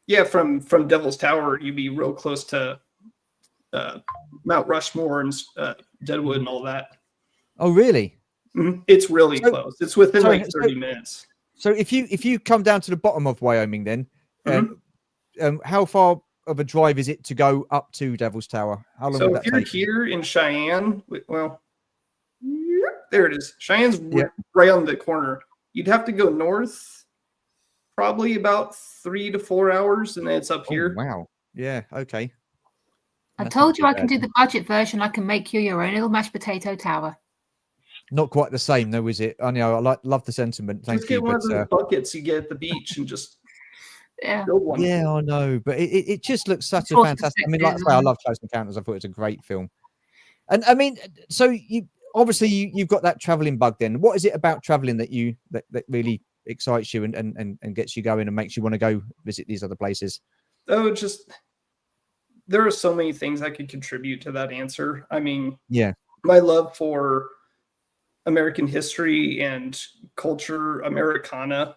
Yeah, from Devil's Tower, you'd be real close to Mount Rushmore and Deadwood and all that. Oh, really? Mm-hmm. It's really close. It's within 30 minutes. So if you come down to the bottom of Wyoming, then how far of a drive is it to go up to Devil's Tower? How long would that take? So if you're here in Cheyenne, well, there it is. Cheyenne's right on the corner. You'd have to go north, probably about 3 to 4 hours, and then it's up here. Wow. Yeah. Okay. I told you I can do the budget version. I can make you your own little mashed potato tower. Not quite the same, though, is it? I know. Love the sentiment. Thank you. Just get one of those buckets you get at the beach and just Yeah. Build one. Yeah, I know, but it just looks such a Cost fantastic. I mean, like I say, effective, I love Close Encounters. I thought it was a great film. And I mean, so you obviously you've got that traveling bug. Then, what is it about traveling that really excites you and gets you going and makes you want to go visit these other places? Oh, just there are so many things that could contribute to that answer. I mean, Yeah, my love for American history and culture, Americana.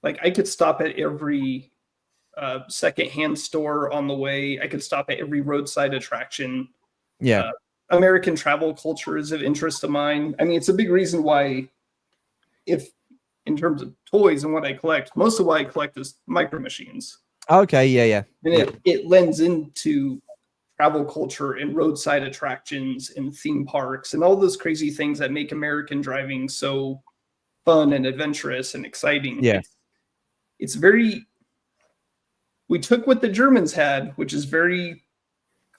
Like I could stop at every secondhand store on the way. I could stop at every roadside attraction. yeah, American travel culture is of interest of mine. I mean, it's a big reason why, if in terms of toys and what I collect, most of what I collect is micro machines. okay, yeah. And it lends into travel culture and roadside attractions and theme parks and all those crazy things that make American driving so fun and adventurous and exciting. Yeah. It's very, we took what the Germans had, which is very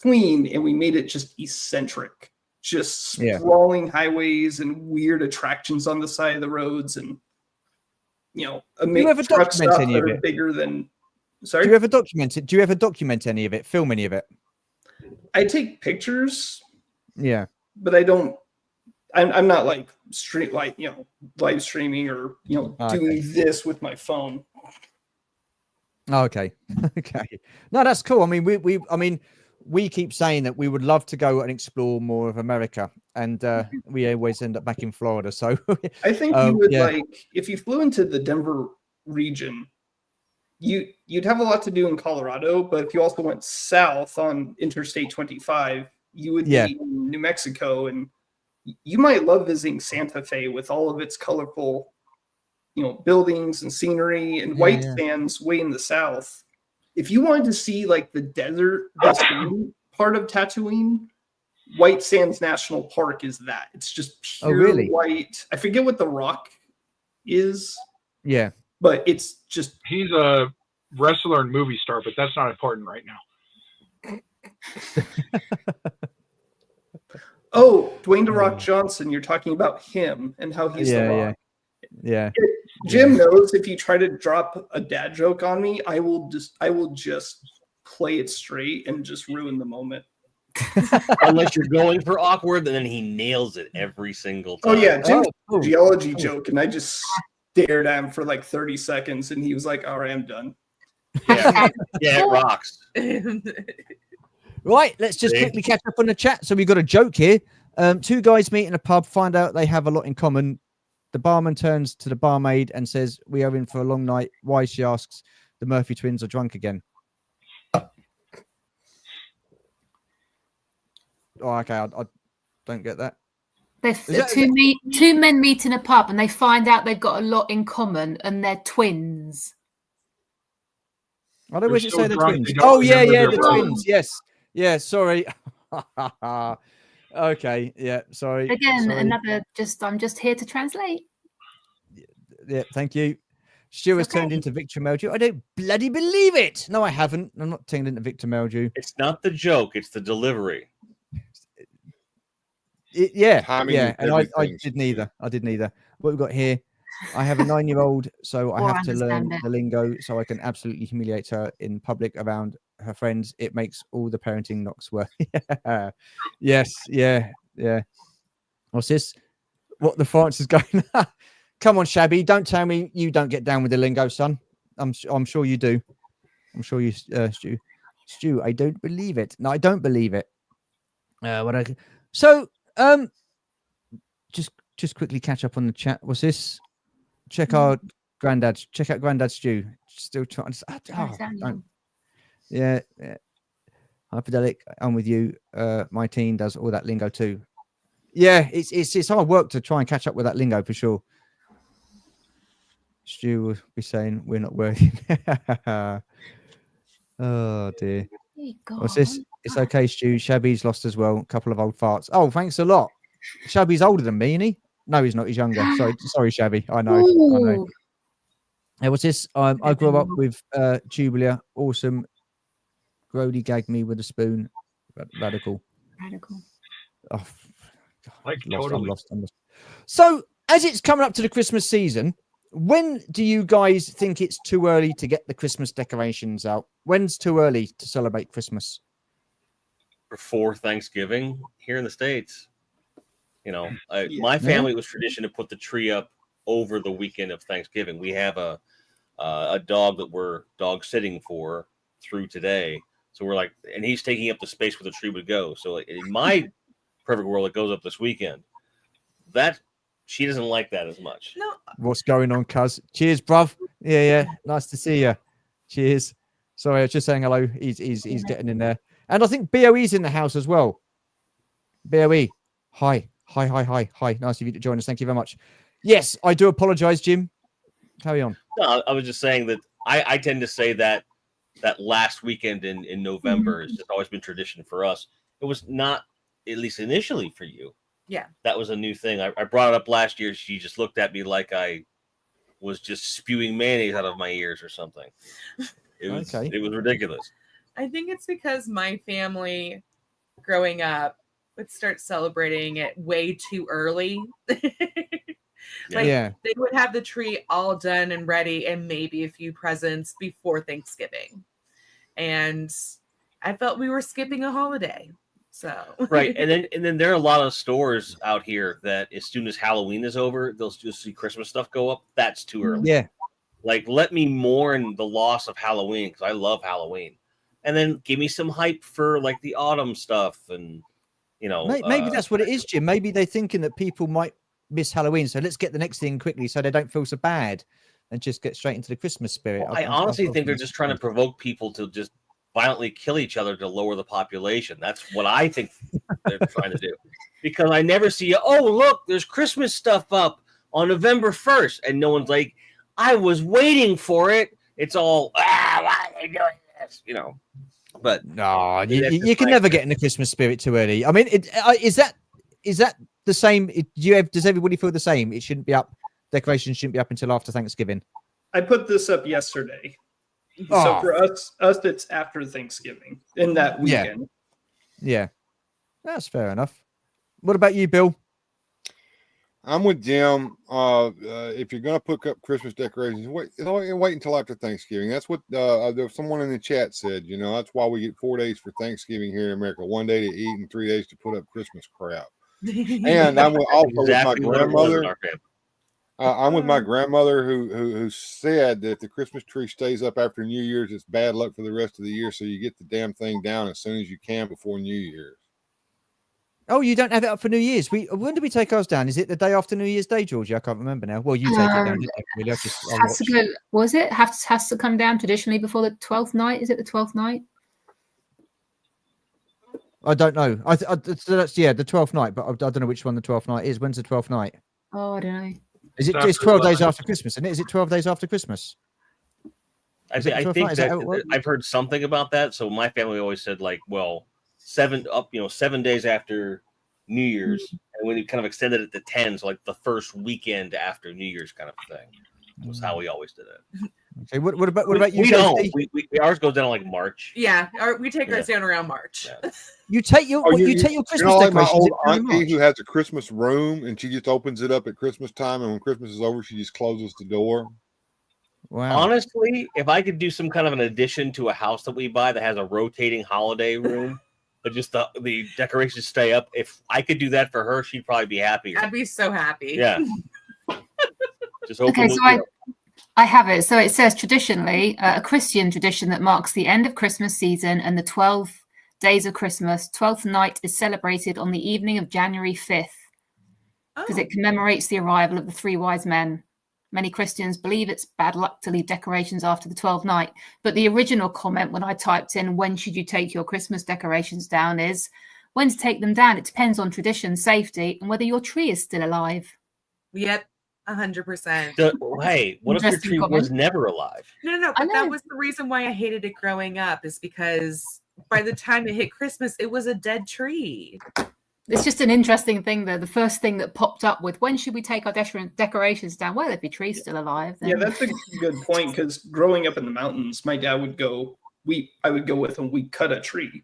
clean, and we made it just eccentric, just sprawling highways and weird attractions on the side of the roads. And, you know, do you ever document any of it? Bigger than, sorry? Do you ever document it? Do you ever document any of it? Film any of it? I take pictures. Yeah. But I don't, I'm not like live streaming or, doing this with my phone. Okay. Okay. No, that's cool. I mean, we keep saying that we would love to go and explore more of America, and we always end up back in Florida. So I think you would like, if you flew into the Denver region, you'd have a lot to do in Colorado, but if you also went south on Interstate 25, you would be in New Mexico, and you might love visiting Santa Fe with all of its colorful, buildings and scenery, and White Sands way in the south. If you wanted to see like the desert, the part of Tatooine, White Sands National Park is that. It's just pure white. I forget what the rock is. Yeah. But it's just... He's a wrestler and movie star, but that's not important right now. Oh, Dwayne The Rock Johnson. You're talking about him and how he's the Rock. Yeah. Jim knows if you try to drop a dad joke on me, I will just play it straight and just ruin the moment. Unless you're going for awkward, and then he nails it every single time. Oh yeah, Jim's geology joke, and I just stared at him for like 30 seconds, and he was like, "All right, I'm done." Yeah, it rocks. Right, let's just quickly catch up on the chat. So we've got a joke here. Two guys meet in a pub, find out they have a lot in common. The barman turns to the barmaid and says, "We are in for a long night." Why? She asks. The Murphy twins are drunk again. Oh, okay. I don't get that. Two men meet in a pub and they find out they've got a lot in common and they're twins. I don't wish it say the twins. Oh, yeah, the twins. Yes. Yeah, sorry. Okay, yeah, sorry. Again, I'm just here to translate. Yeah, thank you. Stu has turned into Victor Meldew. I don't bloody believe it. No, I haven't. I'm not turned into Victor Meldew. It's not the joke, it's the delivery. And I did neither. What we've got here, I have a 9-year-old, so I have to learn the lingo so I can absolutely humiliate her in public around her friends. It makes all the parenting knocks work. Yes, yeah. What's this? What the France is going? Come on, Shabby, don't tell me you don't get down with the lingo, son. I'm sure you do. I'm sure you, Stu. I don't believe it. No, I don't believe it. Just quickly catch up on the chat. What's this? Check out Grandad Stu. Still trying to. Yeah. Hyperdelic, I'm with you. My team does all that lingo too. Yeah, it's hard work to try and catch up with that lingo for sure. Stu will be saying we're not worthy. Oh dear. What's this? It's okay, Stu. Shabby's lost as well. A couple of old farts. Oh, thanks a lot. Shabby's older than me, isn't he? No, he's not. He's younger. Sorry, Shabby. I know. Hey, what's this? I grew up with Tubular. Awesome. Grody gagged me with a spoon. Radical. Oh, God, I'm lost. So, as it's coming up to the Christmas season, When do you guys think it's too early to get the Christmas decorations out? When's too early to celebrate Christmas? Before Thanksgiving here in the States. Yeah. My family was tradition to put the tree up over the weekend of Thanksgiving. We have a dog that we're dog sitting for through today. So we're like, and he's taking up the space where the tree would go. So in my perfect world, it goes up this weekend. That she doesn't like that as much. No, What's going on, cuz? Cheers, bruv. Yeah. Nice to see you. Cheers. Sorry, I was just saying hello. He's getting in there. And I think BOE's in the house as well. BOE. Hi. Nice of you to join us. Thank you very much. Yes, I do apologize, Jim. Carry on. No, I was just saying that I tend to say that last weekend in November has just always been tradition for us. It was not, at least initially for you. Yeah. That was a new thing. I brought it up last year. She just looked at me like I was just spewing mayonnaise out of my ears or something. It was ridiculous. I think it's because my family growing up would start celebrating it way too early. They would have the tree all done and ready and maybe a few presents before Thanksgiving. And I felt we were skipping a holiday. So right. And then there are a lot of stores out here that as soon as Halloween is over, they'll just see Christmas stuff go up. That's too early. Yeah. Like, let me mourn the loss of Halloween because I love Halloween. And then give me some hype for like the autumn stuff. And, maybe that's what it is, Jim. Maybe they're thinking that people might miss Halloween. So let's get the next thing quickly so they don't feel so bad and just get straight into the Christmas spirit. Well, I honestly think they're just trying to provoke people to just violently kill each other to lower the population. That's what I think they're trying to do. Because I never see, oh, look, there's Christmas stuff up on November 1st. And no one's like, I was waiting for it. It's all, why are they doing this? But no, you can never get in the Christmas spirit too early. I mean, is that the same? Does everybody feel the same? It shouldn't be up. Decorations shouldn't be up until after Thanksgiving. I put this up yesterday. So for us, it's after Thanksgiving in that weekend. Yeah, that's fair enough. What about you, Bill? I'm with Jim. If you're going to put up Christmas decorations, wait until after Thanksgiving. That's what someone in the chat said. That's why we get 4 days for Thanksgiving here in America. 1 day to eat and 3 days to put up Christmas crap. And I'm also with my grandmother. I'm with my grandmother who said that if the Christmas tree stays up after New Year's, it's bad luck for the rest of the year. So you get the damn thing down as soon as you can before New Year's. Oh, you don't have it up for New Year's. When did we take ours down? Is it the day after New Year's Day, Georgie? I can't remember now. Well, you take it down. Has to go. Was it has to come down traditionally before the 12th night? Is it the 12th night? I don't know. So that's the 12th night, but I don't know which one the 12th night is. When's the 12th night? Oh, I don't know. It's 12 days after Christmas, isn't it? Is it 12 days after Christmas? I think that I've heard something about that. So my family always said 7 days after New Year's, and when you kind of extended it to 10, so like the first weekend after New Year's kind of thing. Was how we always did it. Okay, what about you? We don't. Ours goes down like March. Yeah, we take ours down around March. Yeah. You take your Christmas like my decorations. old auntie who has a Christmas room and she just opens it up at Christmas time, and when Christmas is over, she just closes the door. Wow. Honestly, if I could do some kind of an addition to a house that we buy that has a rotating holiday room, but just the decorations stay up, if I could do that for her, she'd probably be happier. I'd be so happy. Yeah. Just open okay, so I have it. So it says traditionally, a Christian tradition that marks the end of Christmas season and the 12 days of Christmas. 12th night is celebrated on the evening of January 5th because it commemorates the arrival of the three wise men. Many Christians believe it's bad luck to leave decorations after the 12th night. But the original comment when I typed in, when should you take your Christmas decorations down, is when to take them down. It depends on tradition, safety, and whether your tree is still alive. Yep. 100%. Hey, what if your tree was never alive? No, but that was the reason why I hated it growing up, is because by the time it hit Christmas, it was a dead tree. It's just an interesting thing, though. The first thing that popped up with, when should we take our decorations down? Well, if your tree's still alive. Then... Yeah, that's a good point, because growing up in the mountains, my dad would go, I would go with him, we cut a tree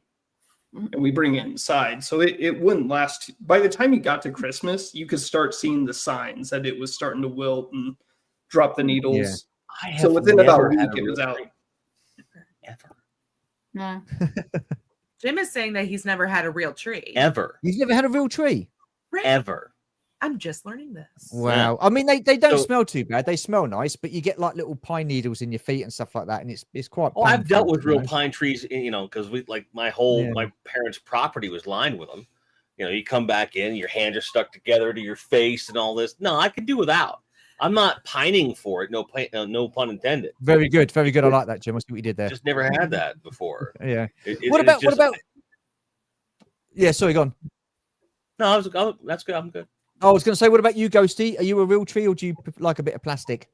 and we bring it inside. So it wouldn't last. By the time you got to Christmas, you could start seeing the signs that it was starting to wilt and drop the needles. I have So within about a never had week, it real was out. tree. Ever. No. Jim is saying that he's never had a real tree. Ever. You've never had a real tree? Right. Ever. I'm just learning this. Wow. I mean, they don't So- smell too bad. They smell nice, but you get like little pine needles in your feet and stuff like that, and it's quite. Oh, I've dealt painful, with you real know? pine trees, because my parents' property was lined with them. You come back in, your hands are stuck together to your face and all this. No, I could do without. I'm not pining for it. No pun intended. Very good, very good. I like that, Jim. I see what you did there. Just never had that before. Yeah. It- What it's about? just- What about? Yeah. Sorry, go on. No, that's good. I'm good. I was going to say, what about you, Ghosty? Are you a real tree, or do you like a bit of plastic?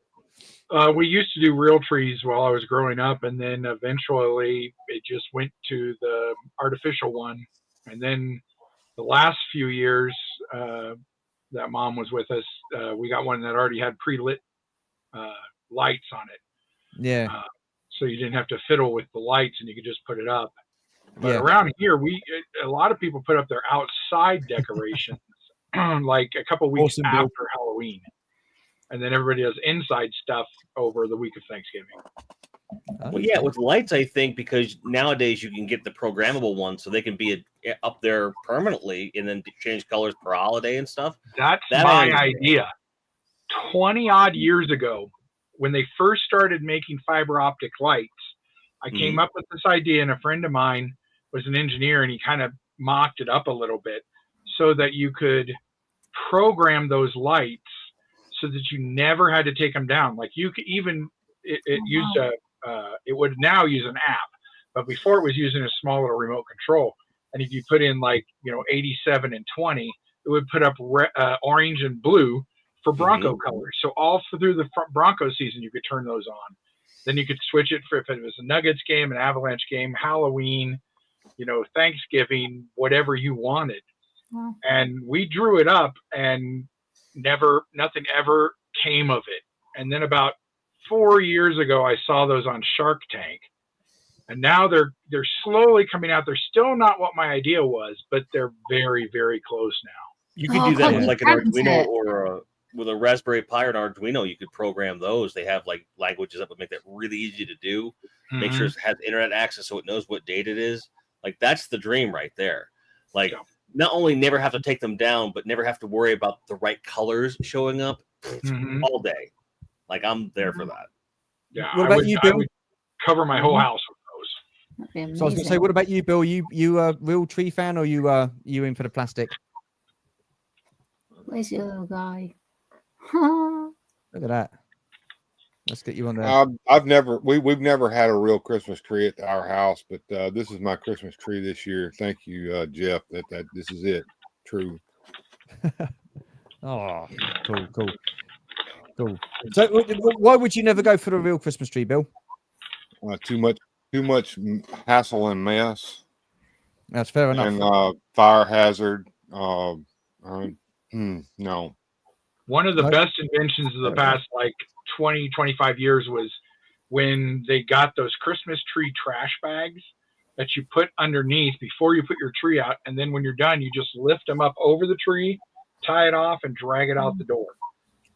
We used to do real trees while I was growing up, and then eventually it just went to the artificial one. And then the last few years that Mom was with us, we got one that already had pre-lit lights on it. Yeah. So you didn't have to fiddle with the lights, and you could just put it up. But Yeah. around here, a lot of people put up their outside decorations like a couple weeks Awesome, Bill. after Halloween. And then everybody does inside stuff over the week of Thanksgiving. Well, yeah, with lights, I think because nowadays you can get the programmable ones, so they can be up there permanently and then change colors per holiday and stuff. That's That my I- idea. 20 odd years ago, when they first started making fiber optic lights, I came up with this idea, and a friend of mine was an engineer, and he kind of mocked it up a little bit so that you could program those lights so that you never had to take them down. Like you could even, it would now use an app, but before it was using a small little remote control. And if you put in 87 and 20, it would put up orange and blue for Bronco colors. So all through the Bronco season, you could turn those on. Then you could switch it for if it was a Nuggets game, an Avalanche game, Halloween, Thanksgiving, whatever you wanted. Wow. And we drew it up, and nothing ever came of it. And then about 4 years ago, I saw those on Shark Tank, and now they're slowly coming out. They're still not what my idea was, but they're very, very close now. You could do that cool. with like an Patent Arduino it. or with a Raspberry Pi or an Arduino. You could program those. They have like languages that would make that really easy to do. Make sure it has internet access so it knows what date it is. Like that's the dream right there. Like not only never have to take them down, but never have to worry about the right colors showing up all day. Like I'm there for that. Yeah. What about you, Bill? I would cover my whole house with those. That'd be So I was going to say, amazing. what about you, Bill? You a real tree fan, or you in for the plastic? Where's your little guy? Look at that. Let's get you on there. We've never had a real Christmas tree at our house, but this is my Christmas tree this year. Thank you, Jeff. That this is it. True. Oh, cool. So, why would you never go for a real Christmas tree, Bill? Too much hassle and mess, That's fair enough. and fire hazard. No. One of the Right. best inventions of the past 20, 25 years was when they got those Christmas tree trash bags that you put underneath before you put your tree out. And then when you're done, you just lift them up over the tree, tie it off, and drag it out the door.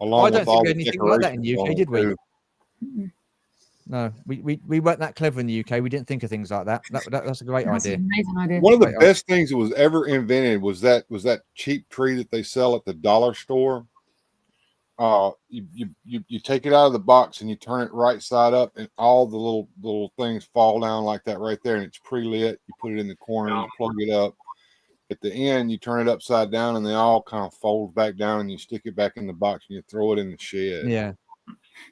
Along I don't with think all we the had anything like that in the UK, decorations did we? on it, too. No, we weren't that clever in the UK. We didn't think of things like that. That's a great That's idea. an amazing idea. One of the Right. best things that was ever invented was that cheap tree that they sell at the dollar store. You take it out of the box and you turn it right side up, and all the little things fall down like that right there, and it's pre-lit. You put it in the corner, you plug it up. At the end, you turn it upside down, and they all kind of fold back down, and you stick it back in the box, and you throw it in the shed. Yeah.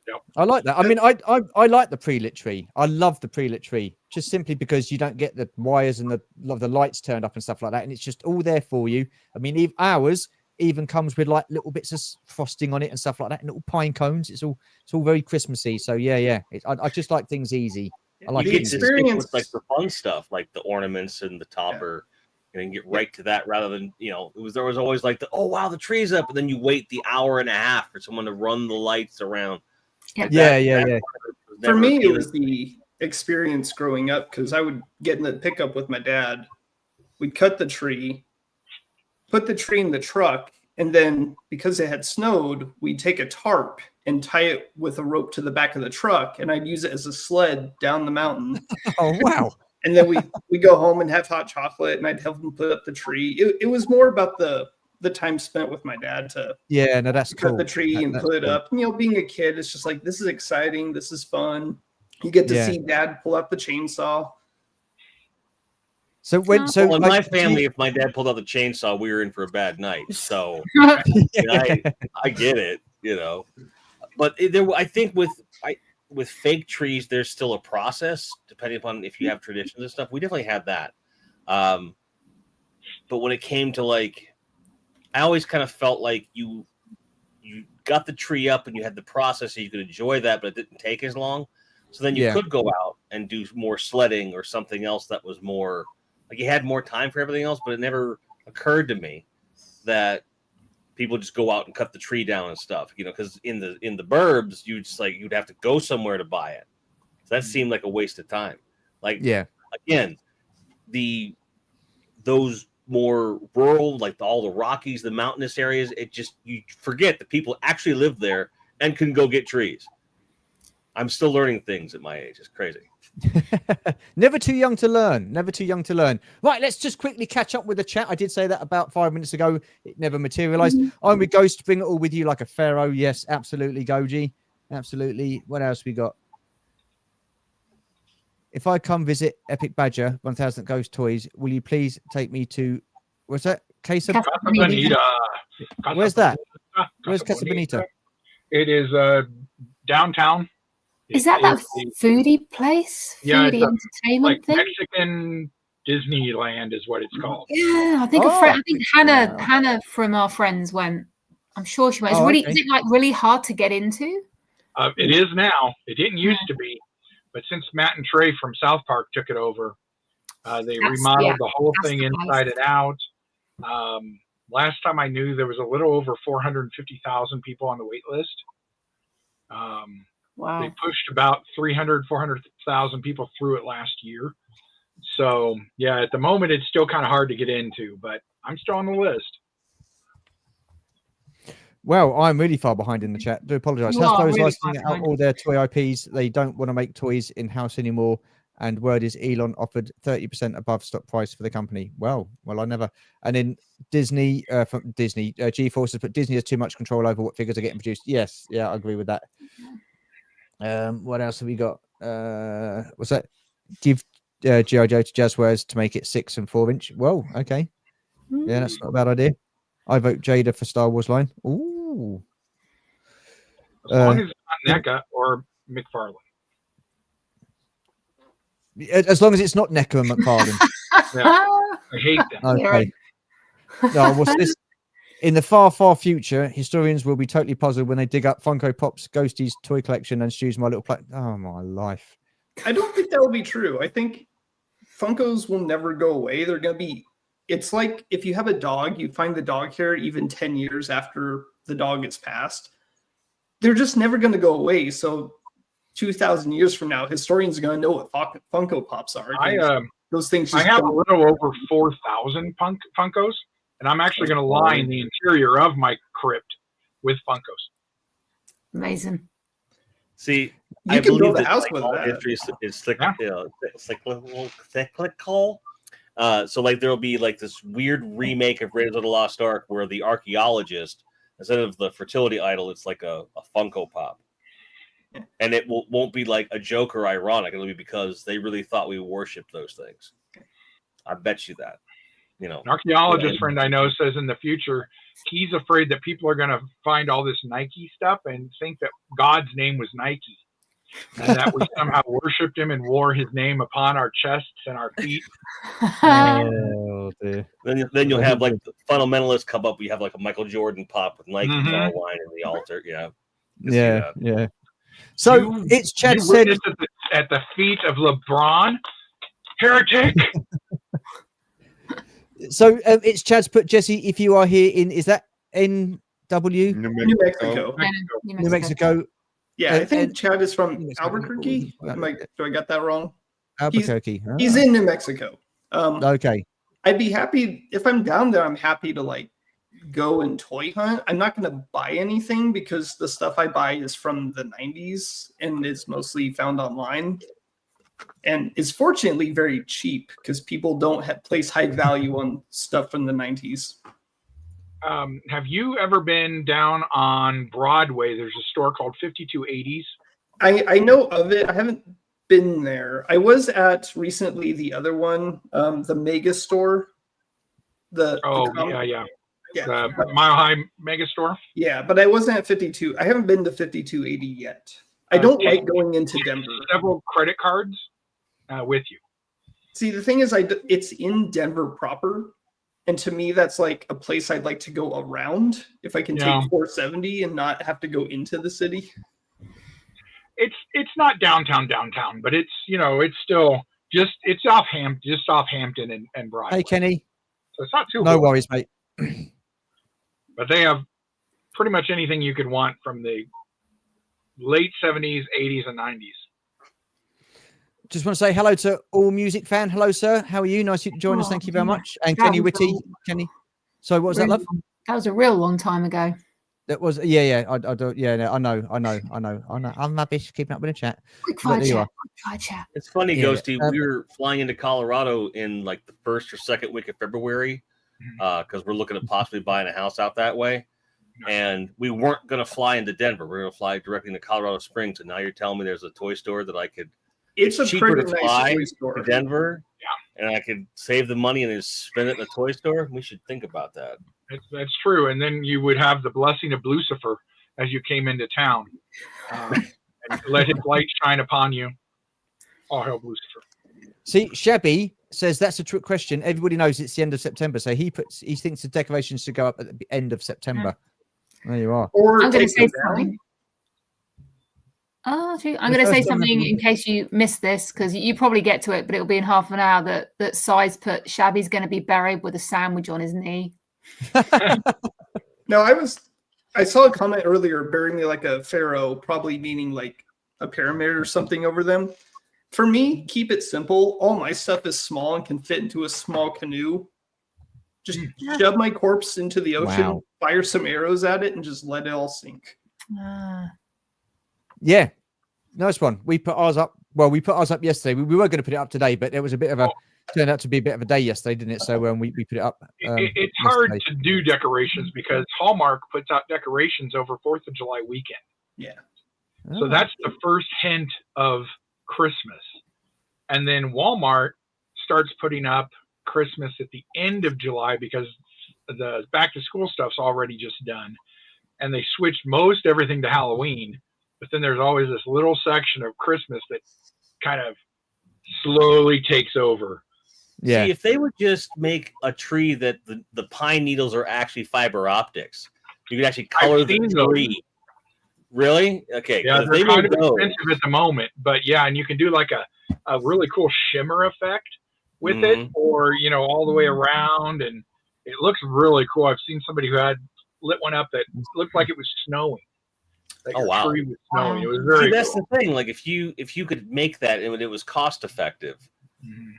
Yep. I like that. I mean, I like the pre-lit tree. I love the pre-lit tree, just simply because you don't get the wires and the lights turned up and stuff like that, and it's just all there for you. I mean, ours even comes with like little bits of frosting on it and stuff like that, and little pine cones. It's all very Christmassy. So yeah. I just like things easy. I like You the get things to easy. stick experience- with like the fun stuff, like the ornaments and the topper, and get right to that rather than there was always like the wow, the tree's up, and then you wait the hour and a half for someone to run the lights around. Like Yeah. that was For never me, it appealing. was the experience growing up because I would get in the pickup with my dad. We'd cut the tree, put the tree in the truck, And then because it had snowed, we'd take a tarp and tie it with a rope to the back of the truck, and I'd use it as a sled down the mountain. Oh, wow. And then we go home and have hot chocolate, and I'd help him put up the tree. It was more about the time spent with my dad to that's cut cool. the tree and That's put it cool. up. You know, being a kid, it's just like, this is exciting. This is fun. You get to see Dad pull out the chainsaw. So when Well, in my family, if my dad pulled out the chainsaw, we were in for a bad night. So I get it, you know. But I think with fake trees, there's still a process depending upon if you have traditions and stuff. We definitely had that. But when it came to like, I always kind of felt like you got the tree up and you had the process so you could enjoy that, but it didn't take as long. So then you could go out and do more sledding or something else that was more like you had more time for everything else. But it never occurred to me that people just go out and cut the tree down and stuff, you know, because in the burbs, you'd have to go somewhere to buy it. So that seemed like a waste of time. Like, again, those more rural, like all the Rockies, the mountainous areas, you forget that people actually live there and can go get trees. I'm still learning things at my age. It's crazy. Never too young to learn. Never too young to learn. Right, let's just quickly catch up with the chat. I did say that about 5 minutes ago. It never materialized. I'm with Ghost. Bring it all with you like a pharaoh. Yes, absolutely, Goji. Absolutely. What else we got? If I come visit Epic Badger 1000 Ghost Toys, will you please take me to what's that? Casa Bonita. Where's that? Where's Casa Bonita? It is downtown. Is that foodie place? Yeah, Foodie entertainment like thing? Mexican Disneyland is what it's called. Yeah, I think Hannah from our friends went. I'm sure she went. It's really, is it like really hard to get into? It is now. It didn't used to be, but since Matt and Trey from South Park took it over, they remodeled the whole thing inside and out. Last time I knew, there was a little over 450,000 people on the wait list. Wow. They pushed about 400,000 people through it last year. So, yeah, at the moment, it's still kind of hard to get into, but I'm still on the list. Well, I'm really far behind in the chat. I do apologize. Hasbro is licensing out all their toy IPs. They don't want to make toys in-house anymore. And word is Elon offered 30% above stock price for the company. Well, I never. And then Disney, G-Force has put Disney has too much control over what figures are getting produced. Yes, I agree with that. What else have we got? What's that? Give G.I. Joe to Jazzwares to make it 6 and 4 inch. Well, okay. Yeah, that's not a bad idea. I vote Jada for Star Wars line. Ooh. As long as it's not NECA or McFarlane. As long as it's not NECA and McFarlane. I hate them. Okay. No, what's this? In the far, far future, historians will be totally puzzled when they dig up Funko Pop's Ghostie's toy collection and Stu's My Little Planet. Oh, my life. I don't think that will be true. I think Funkos will never go away. They're going to be... It's like if you have a dog, you find the dog hair even 10 years after the dog is passed. They're just never going to go away. So 2,000 years from now, historians are going to know what Funko Pops are. Those things. I have a little over 4,000 Funkos, and I'm actually going to line the interior of my crypt with Funkos. Amazing. See, you can build a house with that. History is cyclical. So like there'll be like this weird remake of Raiders of the Lost Ark where the archaeologist, instead of the fertility idol, it's like a Funko Pop. And it won't be like a joke or ironic. It'll be because they really thought we worshipped those things. I bet you that. You know, an archaeologist friend I know says in the future he's afraid that people are going to find all this Nike stuff and think that God's name was Nike, and that we somehow worshipped him and wore his name upon our chests and our feet. Oh, dear. Then you'll have like the fundamentalists come up. We have like a Michael Jordan pop with Nike line in the altar. Yeah. So it's Chad said at the feet of LeBron, heretic. So it's Chad's put Jesse. If you are here is that NW? New Mexico. New Mexico. Yeah, I think Chad is from Albuquerque. Do I got that wrong? Albuquerque. He's in New Mexico. Okay. I'd be happy if I'm down there. I'm happy to like go and toy hunt. I'm not going to buy anything because the stuff I buy is from the 90s and is mostly found online and is fortunately very cheap because people don't place high value on stuff from the 90s. Have you ever been down on Broadway? There's a store called 5280s. I know of it. I haven't been there. I was at recently the other one, the Mega Store. The Mile High Mega Store. Yeah, but I wasn't at 52. I haven't been to 5280 yet. I don't like going into Denver. Several credit cards with you. See, the thing is, it's in Denver proper. And to me, that's like a place I'd like to go around if I can take 470 and not have to go into the city. It's not downtown, but it's it's still it's off Hampton and Broadway. Hey Kenny. So it's not too no worries, mate. But they have pretty much anything you could want from the late 70s, 80s, and 90s. Just want to say hello to All Music Fan. Hello, sir. How are you? Nice to join us. Thank you very much. And Kenny Whitty. Kenny. So what was that, love? That was a real long time ago. That was I do. Yeah, no, I know. I'm rubbish keeping up with the chat. Quick fire chat. It's funny, Ghosty. We were flying into Colorado in like the first or second week of February because we're looking at possibly buying a house out that way. And we weren't going to fly into Denver. We're going to fly directly into Colorado Springs. And now you're telling me there's a toy store that I could. It's a cheaper pretty to fly nice toy store to Denver, and I could save the money and just spend it in a toy store. We should think about that. That's true. And then you would have the blessing of Lucifer as you came into town, and let his light shine upon you. All hail Lucifer. See, Shabby says that's a trick question. Everybody knows it's the end of September, so he thinks the decorations should go up at the end of September. There you are. Or I'm going to say something. I'm going to say something in case you missed this, because you probably get to it, but it'll be in half an hour. That Size put Shabby's going to be buried with a sandwich on his knee. No, I saw a comment earlier, bury me like a pharaoh, probably meaning like a pyramid or something over them. For me, keep it simple. All my stuff is small and can fit into a small canoe. Just shove my corpse into the ocean, fire some arrows at it, and just let it all sink. Yeah, nice one. We put ours up. Well, we put ours up yesterday. We were going to put it up today, but it was turned out to be a bit of a day yesterday, didn't it? So we put it up. It's hard to do decorations because Hallmark puts out decorations over 4th of July weekend. Yeah. So that's the first hint of Christmas. And then Walmart starts putting up Christmas at the end of July because the back to school stuff's already just done. And they switched most everything to Halloween. But then there's always this little section of Christmas that kind of slowly takes over. Yeah. See, if they would just make a tree that the pine needles are actually fiber optics, you could actually color the tree. Really? Okay. Yeah, they're kind of expensive at the moment, but yeah, and you can do like a really cool shimmer effect with it, or all the way around, and it looks really cool. I've seen somebody who had lit one up that looked like it was snowing. Like wow! Tree was snowing. It was very. That's cool. the thing. Like if you could make that and it was cost effective,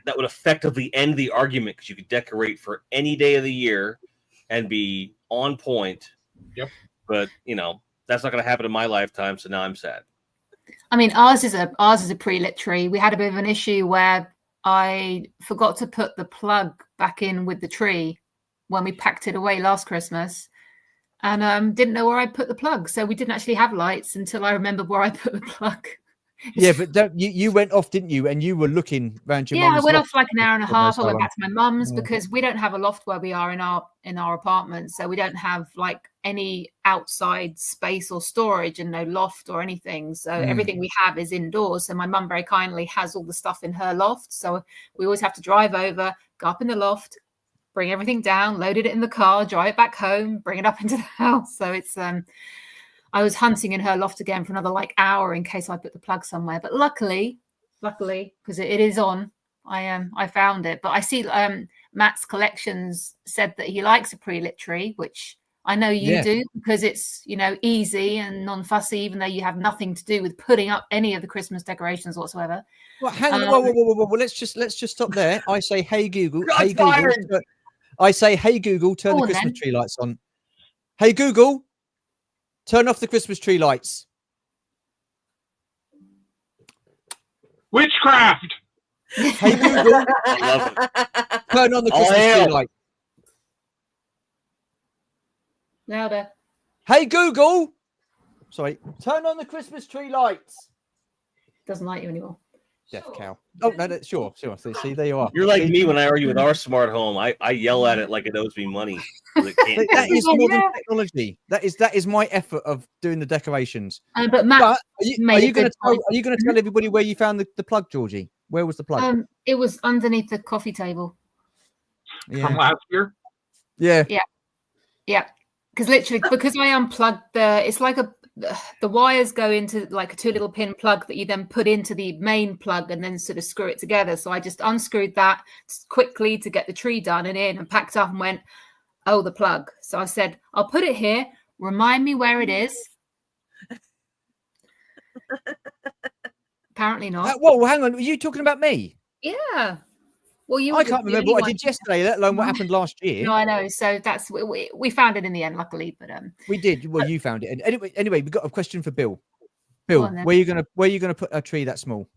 that would effectively end the argument because you could decorate for any day of the year and be on point. Yep. But that's not going to happen in my lifetime, so now I'm sad. I mean, ours is a pre-lit tree. We had a bit of an issue where I forgot to put the plug back in with the tree when we packed it away last Christmas. And didn't know where I put the plug, so we didn't actually have lights until I remembered where I put the plug. Yeah, but you went off, didn't you? And you were looking around your mum's I went loft off for like an hour and a half. I went back to my mum's because we don't have a loft where we are in our apartment, so we don't have like any outside space or storage and no loft or anything. So everything we have is indoors. So my mum very kindly has all the stuff in her loft, so we always have to drive over, go up in the loft, bring everything down, loaded it in the car, drive it back home, bring it up into the house. So it's I was hunting in her loft again for another like hour in case I put the plug somewhere. But luckily, because it is on, I found it. But I see Matt's Collections said that he likes a pre-lit tree, which I know you do because it's easy and non-fussy, even though you have nothing to do with putting up any of the Christmas decorations whatsoever. Well, hang on, whoa. Let's just stop there. I say, hey Google, I say, hey Google, turn the Christmas tree lights on. Hey, Google, turn off the Christmas tree lights. Witchcraft. Hey, Google, I love it. turn on the All Christmas hail. tree lights. Louder. Hey, Google. Sorry. Turn on the Christmas tree lights. Doesn't like you anymore. Deaf cow. Oh, no, sure. See, there you are. You're like See? me when I argue with our smart home. I yell at it like it owes me money. 'Cause it can't That hear me. is modern technology. That is my effort of doing the decorations. But Matt, But are made a you going good point. to tell everybody where you found the plug, Georgie? Where was the plug? It was underneath the coffee table. From last year. Yeah. Yeah. Because I unplugged it's like the wires go into like a 2 little pin plug that you then put into the main plug and then sort of screw it together. So I just unscrewed that quickly to get the tree done and in and packed up and went, oh, the plug. So I said, I'll put it here. Remind me where it is. Apparently not. Whoa, hang on. Are you talking about me? Yeah. Well, I can't remember what I did yesterday, let alone what happened last year. No, I know. So that's we found it in the end, luckily. But we did. Well, you found it. And anyway, we got a question for Bill. Go Bill, on then. where are you gonna put a tree that small?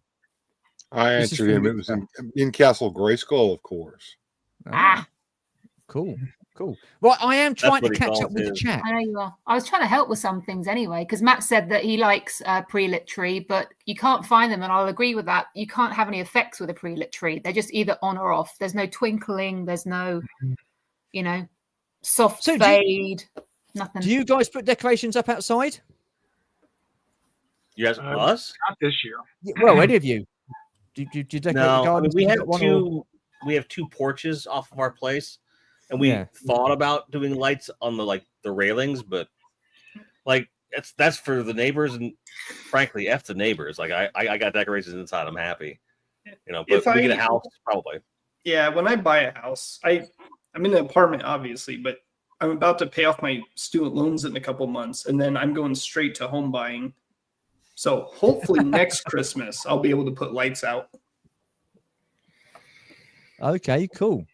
I This is answered him. from It was in Castle Grayskull, of course. Cool. Well, I am trying to what he catch calls up with the his. chat. I know you are. I was trying to help with some things anyway, because Matt said that he likes pre-lit tree, but you can't find them, and I'll agree with that. You can't have any effects with a pre-lit tree. They're just either on or off. There's no twinkling. There's no, soft fade. Nothing. Do you guys put decorations up outside? You guys, us? Not this year. Yeah, well, any of you? Do you decorate the No, garden? we You have got one two. We have 2 porches off of our place, and we thought about doing lights on the railings, but that's for the neighbors, and frankly, f the neighbors. Like I got decorations inside. I'm happy, But If we I- get a house, probably. Yeah, when I buy a house, I'm in an apartment, obviously, but I'm about to pay off my student loans in a couple months, and then I'm going straight to home buying. So hopefully next Christmas I'll be able to put lights out. Okay, cool.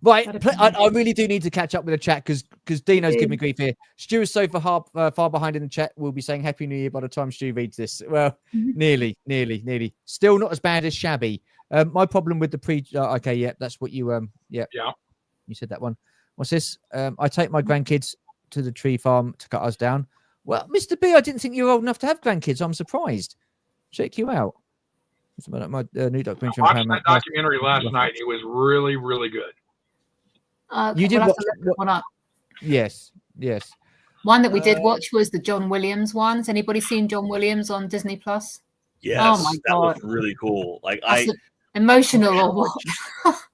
Right, I really do need to catch up with the chat because Dino's giving me grief here. Stu is so far behind in the chat. We'll be saying Happy New Year by the time Stu reads this. Well, nearly. Still not as bad as shabby. My problem with the okay, yeah, that's what you yeah. You said that one. What's this? I take my grandkids to the tree farm to cut us down. Well, Mr. B, I didn't think you were old enough to have grandkids. I'm surprised. Check you out. My new documentary. I watched that documentary last night. It was really, really good. You did we'll have watch to look one up. Yes. One that we did watch was the John Williams one. Has anybody seen John Williams on Disney Plus? Yes, Oh my that was God. really cool. Emotional or what?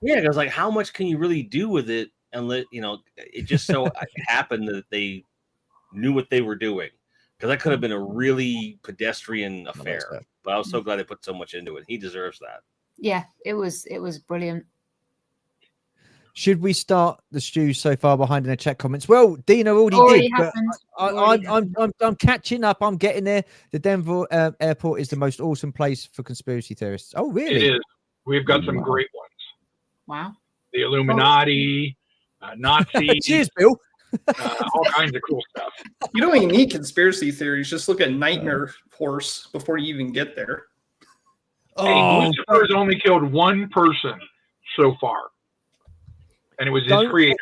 Yeah, because how much can you really do with it? And it just so happened that they knew what they were doing, because that could have been a really pedestrian affair. But I was so glad they put so much into it. He deserves that. Yeah, it was brilliant. Should we start the Stu so far behind in the chat comments? Well, Dina already did, but I'm catching up. I'm getting there. The Denver airport is the most awesome place for conspiracy theorists. Oh, really? It is. We've got some great ones. Wow. The Illuminati, Nazis. Cheers, Bill. All kinds of cool stuff. You don't even need conspiracy theories. Just look at Nightmare Horse before you even get there. Hey, Lucifer has only killed one person so far, and it was his creator.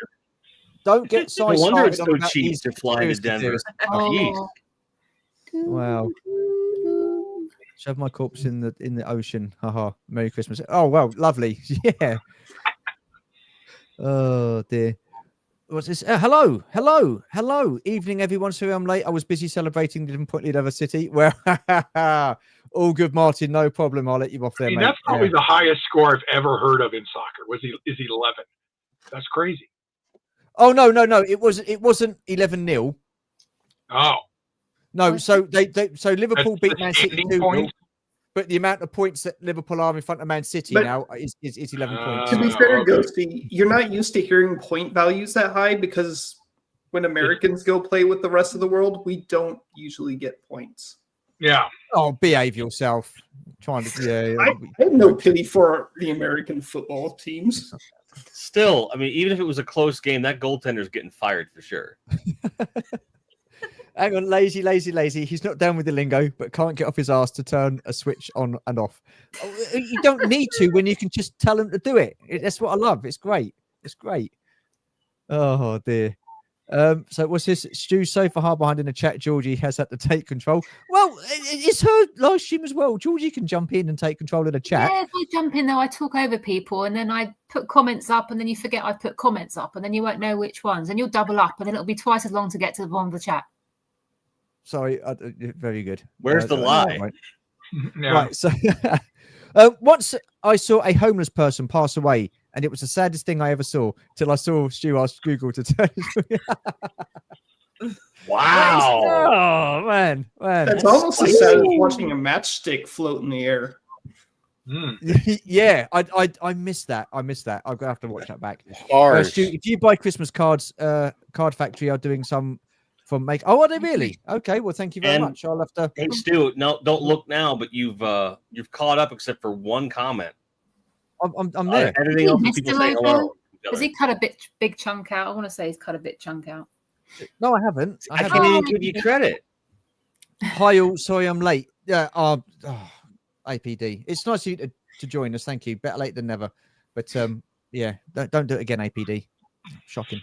Don't get No wonder it's so about cheap these to fly to Denver. Oh. Wow. Shove my corpse in the ocean. Haha. Merry Christmas. Oh well, lovely. Yeah. Oh dear. What's this? Hello. Evening, everyone. Sorry I'm late. I was busy celebrating the point lead over City. Well, all good, Martin. No problem. I'll let you off there, mate. That's probably the highest score I've ever heard of in soccer. Is 11? That's crazy. Oh no. It wasn't 11-0. Oh no. So so Liverpool beat Man City 2-0. But the amount of points that Liverpool are in front of Man City now is 11 points. To be fair, Ghosty, you're not used to hearing point values that high, because when Americans go play with the rest of the world, we don't usually get points. Yeah. Oh, behave yourself. Trying to. Yeah. I have no pity for the American football teams. Still, I mean, even if it was a close game, that goaltender's getting fired for sure. Hang on, lazy. He's not down with the lingo, but can't get off his ass to turn a switch on and off. You don't need to when you can just tell him to do it. That's what I love. It's great. It's great. Oh dear. So what's this? Stu's so far behind in the chat. Georgie has had to take control. Well, it's her live stream as well. Georgie can jump in and take control of the chat. Yeah, if I jump in though, I talk over people, and then I put comments up, and then you forget I put comments up, and then you won't know which ones, and you'll double up, and then it'll be twice as long to get to the bottom of the chat. Sorry, very good. Where's the lie? Right. Yeah. Right. So once I saw a homeless person pass away, and it was the saddest thing I ever saw till I saw Stu ask Google to turn. Wow. Oh man. That's almost as sad as watching a matchstick float in the air. Yeah, I missed that. I'm gonna have to watch that back. Harsh. Stu, if you buy Christmas cards, Card Factory are doing some from make. Oh, are they really? Okay. Well, thank you very much. I'll have to. Hey Stu, no, don't look now, but you've caught up except for one comment. I'm there. Everything else, people say hello. Has he cut a big chunk out? I want to say he's cut a bit chunk out. No, I haven't. I can't even give you credit. Hi all. Sorry, I'm late. Yeah. APD. It's nice of you to join us. Thank you. Better late than never. But yeah, don't do it again, APD. Shocking.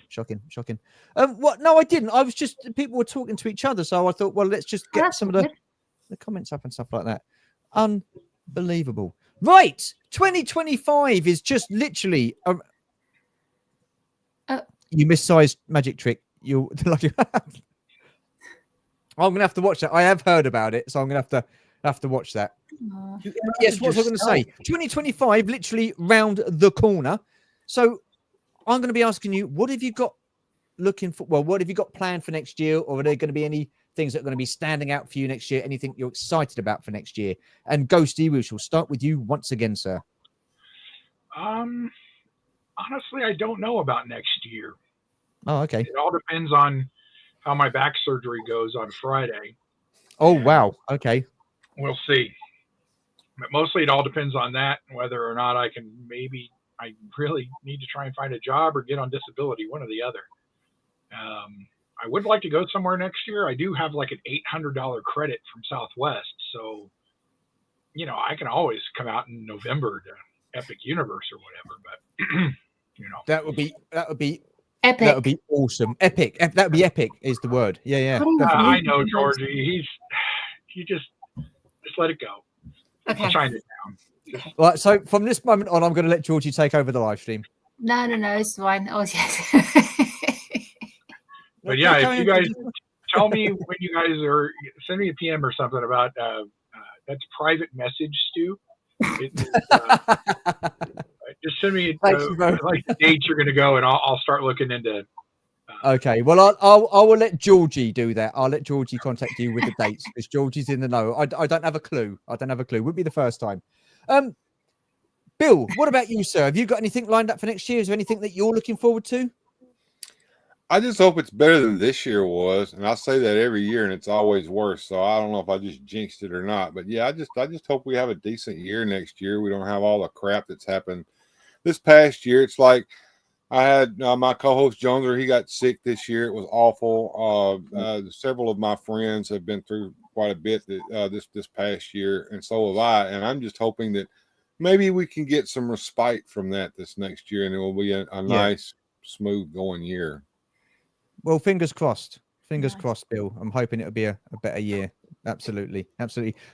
What? No, I didn't. I was just people were talking to each other, so I thought, well, let's just get some of the comments up and stuff like that. Unbelievable. Right, 2025 is just literally you missized magic trick. You like I'm gonna have to watch that. I have heard about it, so I'm gonna have to watch that. Yes, what was I going to say? 2025, literally round the corner. So I'm going to be asking you, what have you got looking for? Well, what have you got planned for next year? Or are there going to be any things that are going to be standing out for you next year? Anything you're excited about for next year? And Ghosty, we shall start with you once again, sir. Honestly, I don't know about next year. Oh, okay. It all depends on how my back surgery goes on Friday. Oh, wow. Okay. We'll see. But mostly it all depends on that, whether or not I really need to try and find a job or get on disability, one or the other. I would like to go somewhere next year. I do have like an $800 credit from Southwest. So, I can always come out in November to Epic Universe or whatever, but that would be epic. That would be awesome. Epic. That would be epic is the word. Yeah. I know, Georgie. He just let it go. Okay. China down. Right. So from this moment on, I'm going to let Georgie take over the live stream. No, it's fine. Oh, yes. But yeah, if you guys tell me when you guys are, send me a PM or something about that's private message, Stu. Just send me like the dates you're going to go, and I'll start looking into. Okay, well, I will let Georgie do that. I'll let Georgie contact you with the dates because Georgie's in the know. I don't have a clue. Would be the first time. Bill, what about you, sir? Have you got anything lined up for next year? Is there anything that you're looking forward to? I just hope it's better than this year was, and I say that every year, and it's always worse. So I don't know if I just jinxed it or not. But yeah, I just hope we have a decent year next year. We don't have all the crap that's happened this past year. It's like I had my co-host Jones, he got sick this year. It was awful. Several of my friends have been through quite a bit this past year, and so have I. And I'm just hoping that maybe we can get some respite from that this next year, and it will be a nice, smooth going year. Well, fingers crossed. Fingers crossed, Bill. I'm hoping it'll be a better year. Absolutely.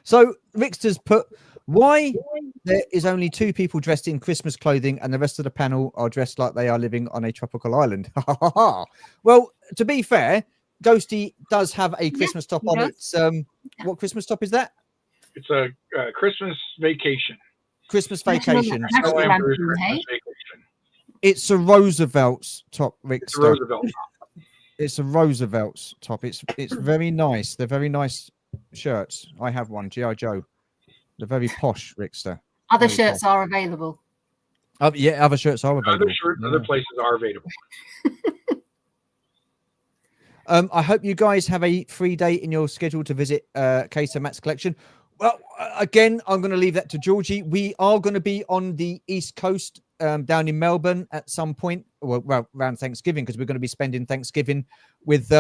So Rickster's put, why there is only 2 people dressed in Christmas clothing and the rest of the panel are dressed like they are living on a tropical island? Well, to be fair, Ghosty does have a Christmas top on. It's what Christmas top is that? It's a Christmas vacation. Christmas vacation. Vacation. It's a Roosevelt's top, Rickster. It's a Roosevelt top. It's a Roosevelt's top. It's very nice. They're very nice shirts. I have one, G.I. Joe. They're very posh, Rickster. Other shirts are available. Yeah, other shirts are available. Other places are available. I hope you guys have a free day in your schedule to visit Case and Matt's collection. Well, again, I'm going to leave that to Georgie. We are going to be on the East Coast down in Melbourne at some point, well, around Thanksgiving, because we're going to be spending Thanksgiving with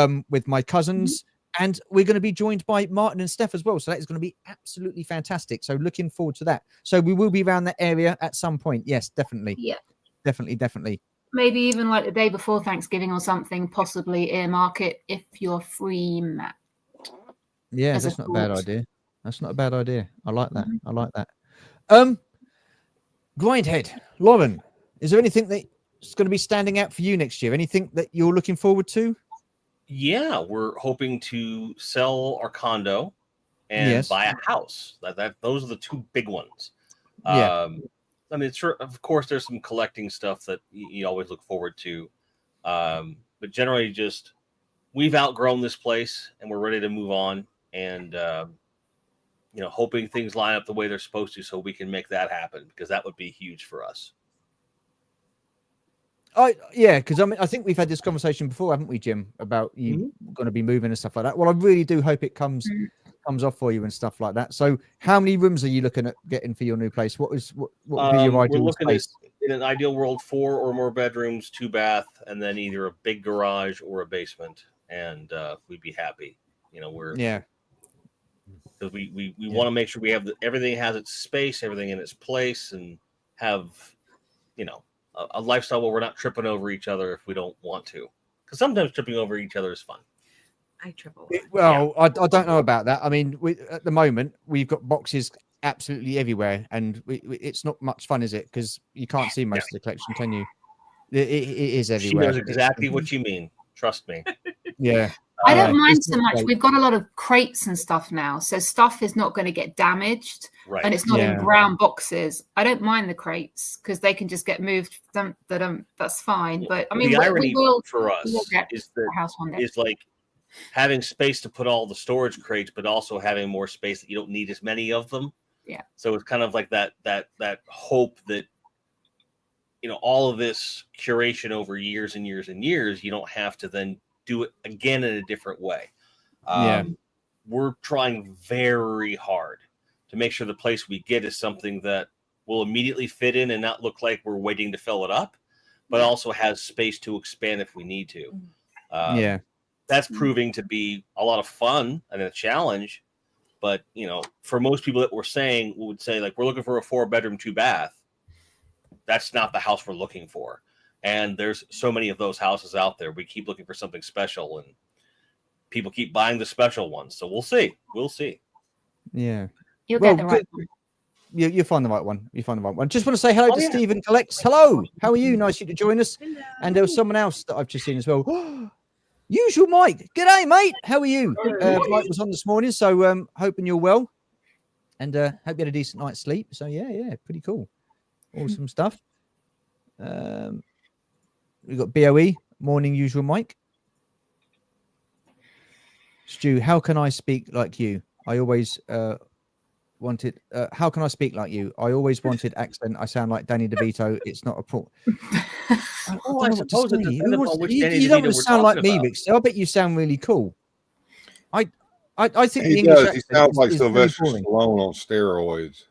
my cousins, and we're going to be joined by Martin and Steph as well. So that is going to be absolutely fantastic. So looking forward to that. So we will be around that area at some point. Yes, definitely. Yeah, definitely. Maybe even like the day before Thanksgiving or something. Possibly earmark it if you're free, Matt. Yeah, As a that's not a bad thought. idea. That's not a bad idea. I like that. I like that. Grindhead, Lauren, is there anything that's going to be standing out for you next year? Anything that you're looking forward to? Yeah, we're hoping to sell our condo and buy a house. Those are the two big ones. Yeah. I mean, of course, there's some collecting stuff that you always look forward to. But generally, just we've outgrown this place and we're ready to move on. And, hoping things line up the way they're supposed to so we can make that happen, because that would be huge for us. Because I think we've had this conversation before, haven't we, Jim, about you going to be moving and stuff like that. Well, I really do hope it comes off for you and stuff like that. So how many rooms are you looking at getting for your new place? What would be your ideal we're looking space? In an ideal world, 4 or more bedrooms, 2 bath, and then either a big garage or a basement, and we'd be happy. Because we want to make sure we have everything has its space, everything in its place, and have a lifestyle where we're not tripping over each other if we don't want to. Because sometimes tripping over each other is fun. I triple. I don't know about that. I mean, at the moment we've got boxes absolutely everywhere, and it's not much fun, is it? Because you can't see most of the collection, can you? It is everywhere. She knows exactly what you mean. Trust me. Yeah. I don't mind so much. We've got a lot of crates and stuff now, so stuff is not going to get damaged, and it's not in brown boxes. I don't mind the crates because they can just get moved. That's fine. But I mean, the irony for us is like having space to put all the storage crates, but also having more space that you don't need as many of them. Yeah. So it's kind of like that hope that all of this curation over years and years and years, you don't have to then do it again in a different way. We're trying very hard to make sure the place we get is something that will immediately fit in and not look like we're waiting to fill it up, but also has space to expand if we need to. That's proving to be a lot of fun and a challenge. But, for most people that would say like, we're looking for a 4-bedroom, 2-bath. That's not the house we're looking for. And there's so many of those houses out there. We keep looking for something special, and people keep buying the special ones. So we'll see. Yeah. You'll get the right one. You'll find the right one. Just want to say hello to Stephen Collects. Hello. How are you? Nice you to join us. Hello. And there was someone else that I've just seen as well. Usual Mike. G'day, mate. How are you? Mike was on this morning, so hoping you're well. And hope you had a decent night's sleep. So yeah, pretty cool. Awesome stuff. We've got BOE, morning, Usual Mike. Stu, how can I speak like you? I always wanted. How can I speak like you? I always wanted accent. I sound like Danny DeVito. It's not a problem. I suppose it depends on which Danny you DeVito don't we're sound like talking me, about. Rick. I bet you sound really cool. I think the He English does. He accent sounds like is Sylvester really boring. Stallone on steroids.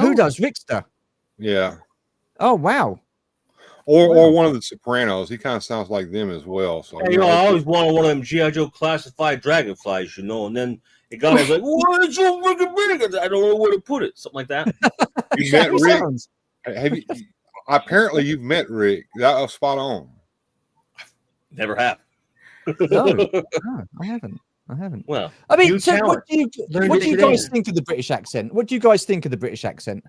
Who does, Rickster? Yeah. Oh wow. Or one of the Sopranos. He kind of sounds like them as well. So I always wanted one of them G.I. Joe classified dragonflies, and then the guy was like, "What is your wicked? I don't know where to put it." Something like that. You met Rick? Have you? Apparently, you've met Rick. That was spot on. Never have. No, I haven't. Well, I mean, new so talent. what do you guys think of the British accent? What do you guys think of the British accent?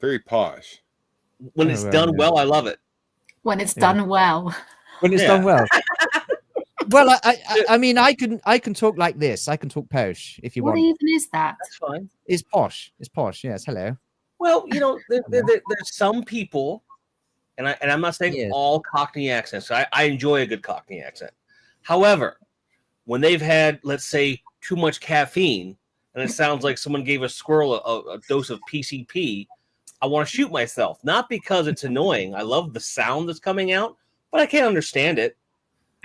Very posh. When it's done well, I love it. When it's done well. When it's done well. Well, I mean, I can talk like this. I can talk posh if you What want. even is that? That's fine. It's posh. It's posh. Yes. Hello. Well, there's some people, and I'm not saying all Cockney accents. I enjoy a good Cockney accent. However, when they've had, let's say, too much caffeine, and it sounds like someone gave a squirrel a dose of PCP, I want to shoot myself. Not because it's annoying. I love the sound that's coming out, but I can't understand it.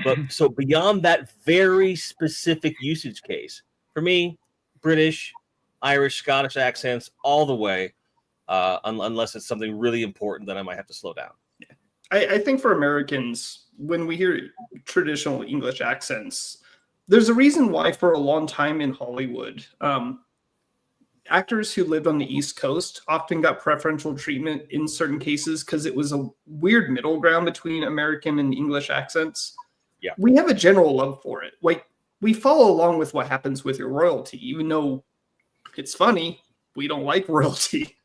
But so beyond that very specific usage case, for me, British, Irish, Scottish accents all the way. unless it's something really important that I might have to slow down. I think for Americans, when we hear traditional English accents, there's a reason why for a long time in Hollywood, actors who lived on the East Coast often got preferential treatment in certain cases because it was a weird middle ground between American and English accents. Yeah. We have a general love for it. Like, we follow along with what happens with your royalty, even though it's funny, we don't like royalty.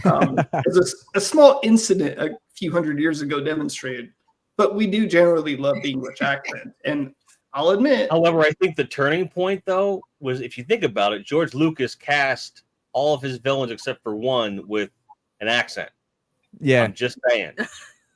As a small incident a few hundred years ago demonstrated, but we do generally love the English accent. And I'll admit. However, I think the turning point, though, was, if you think about it, George Lucas cast all of his villains except for one with an accent. Yeah. I'm just saying.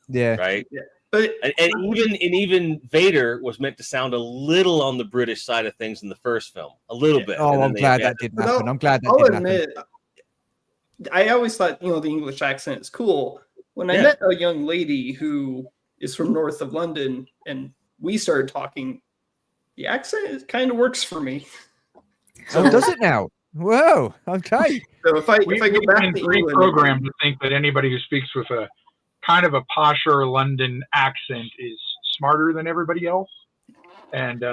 Yeah. Right? Yeah. But and even Vader was meant to sound a little on the British side of things in the first film. A little bit. Oh, I'm glad that didn't happen. I'm glad that I'll didn't admit, happen. I always thought, the English accent is cool. When I met a young lady who is from north of London and we started talking, the accent kind of works for me. So does it now? Whoa. Okay. So if I go back to England, programmed to think that anybody who speaks with a kind of a posher London accent is smarter than everybody else and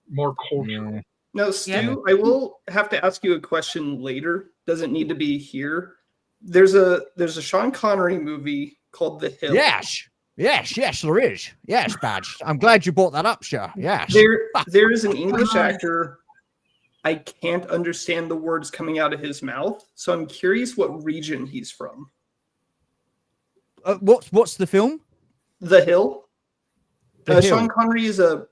more cultural. Yeah. No, Stu, I will have to ask you a question later. Doesn't need to be here. There's a Sean Connery movie called The Hill. Yes, there is. Yes, Badge. I'm glad you brought that up, sir. Yes. There is an English actor. I can't understand the words coming out of his mouth, so I'm curious what region he's from. What's the film? The Hill. The Hill. Sean Connery is a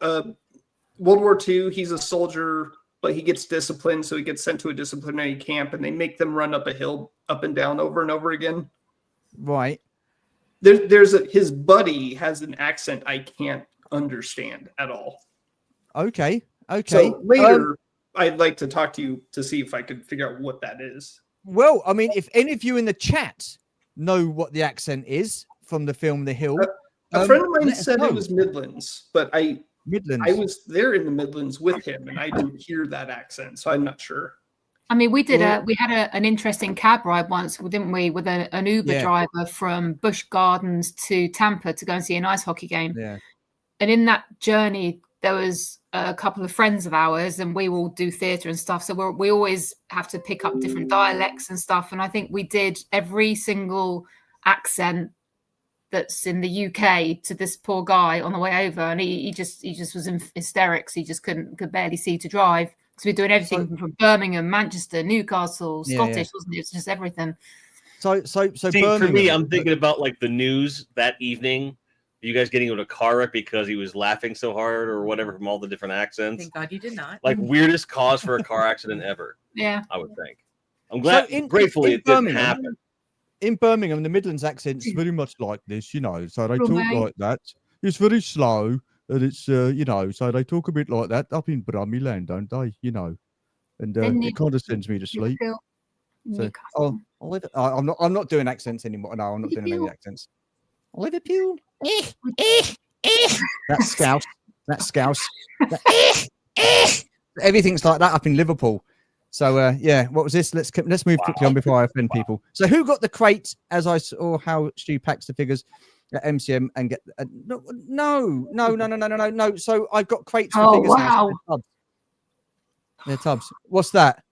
World War II. He's a soldier, but he gets disciplined, so he gets sent to a disciplinary camp, and they make them run up a hill, up and down, over and over again. Right. His buddy has an accent I can't understand at all. Okay. So later, I'd like to talk to you to see if I could figure out what that is. Well, I mean, if any of you in the chat know what the accent is from the film The Hill, a friend of mine said it was Midlands, but I was there in the Midlands with him, and I didn't hear that accent, so I'm not sure. I mean, we had an interesting cab ride once, didn't we, with an Uber driver from Busch Gardens to Tampa to go and see an ice hockey game. Yeah. And in that journey, there was a couple of friends of ours, and we all do theatre and stuff. So we always have to pick up different dialects and stuff. And I think we did every single accent that's in the UK to this poor guy on the way over, and he just was in hysterics. He just could barely see to drive. So we're doing everything from Birmingham, Manchester, Newcastle, Scottish, wasn't it? It's just everything. So See, Birmingham, for me, I'm thinking about like the news that evening. You guys getting into a car wreck because he was laughing so hard or whatever from all the different accents. Thank God you did not. Like weirdest cause for a car accident ever. Yeah, I would think. I'm glad. Gratefully, it didn't happen. In Birmingham, the Midlands accent's very much like this, So they talk like that. It's very slow, and it's so they talk a bit like that up in Brummyland, don't they? And it kind of sends me to sleep. So, I'm not doing accents anymore. No, I'm not doing any accents. Liverpool. That's Scouse. Everything's like that up in Liverpool. So what was this? Let's move quickly on before I offend people. So who got the crate as I saw how Stu packs the figures at MCM and get no. So I've got crates for figures. Wow. Now. They're tubs. What's that?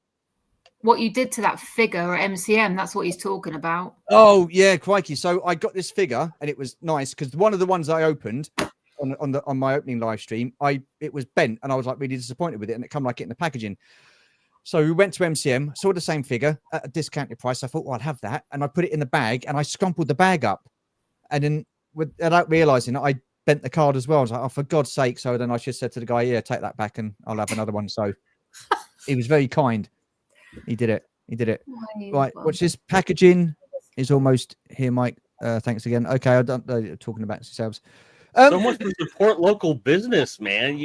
What you did to that figure at MCM, that's what he's talking about. Oh yeah, crikey. So I got this figure and it was nice because one of the ones I opened on my opening live stream, it was bent and I was like really disappointed with it, and it come like it in the packaging. So we went to MCM, saw the same figure at a discounted price. I thought, I'd have that, and I put it in the bag and I scrumpled the bag up, and then without realizing it, I bent the card as well. I was like, oh, for God's sake! So then I just said to the guy, yeah, take that back and I'll have another one. So he was very kind. He did it. Right. Watch this. Packaging is almost here, Mike. Thanks again. Okay. I don't know. Talking about yourselves. So much to support local business, man.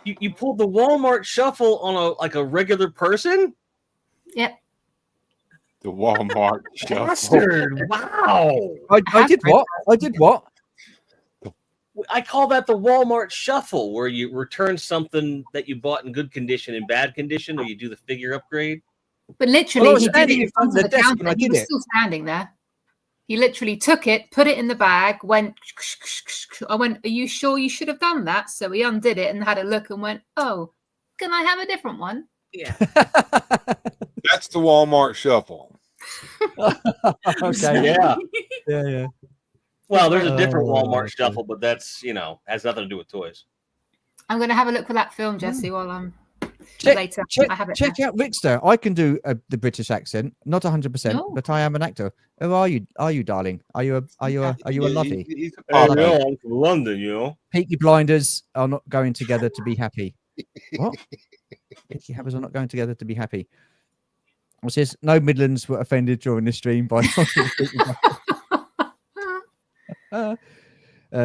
You pulled the Walmart shuffle on a regular person? Yep. The Walmart shuffle. Bastard. Wow. I did what? I call that the Walmart shuffle, where you return something that you bought in good condition in bad condition, or you do the figure upgrade. But literally, Well, I was he did standing it in front of the desk counter. when I He did was it. still standing there. He literally took it, put it in the bag, went. I went, "Are you sure you should have done that?" So he undid it and had a look and went, "Oh, can I have a different one?" Yeah. That's the Walmart shuffle. Okay. Yeah. Yeah. Well, there's a different Oh, Walmart okay. shuffle, but that's has nothing to do with toys. I'm going to have a look for that film, Jesse, while I'm Check, later. I have it. check out Rickster. I can do the British accent, not 100%, No. but I am an actor. Who are you? Are you, darling? Are you a lovey? He's a Oh, part no. I'm from London, you know. Peaky Blinders are not going together to be happy. What? Peaky Havers are not going together to be happy. It says no Midlands were offended during the stream by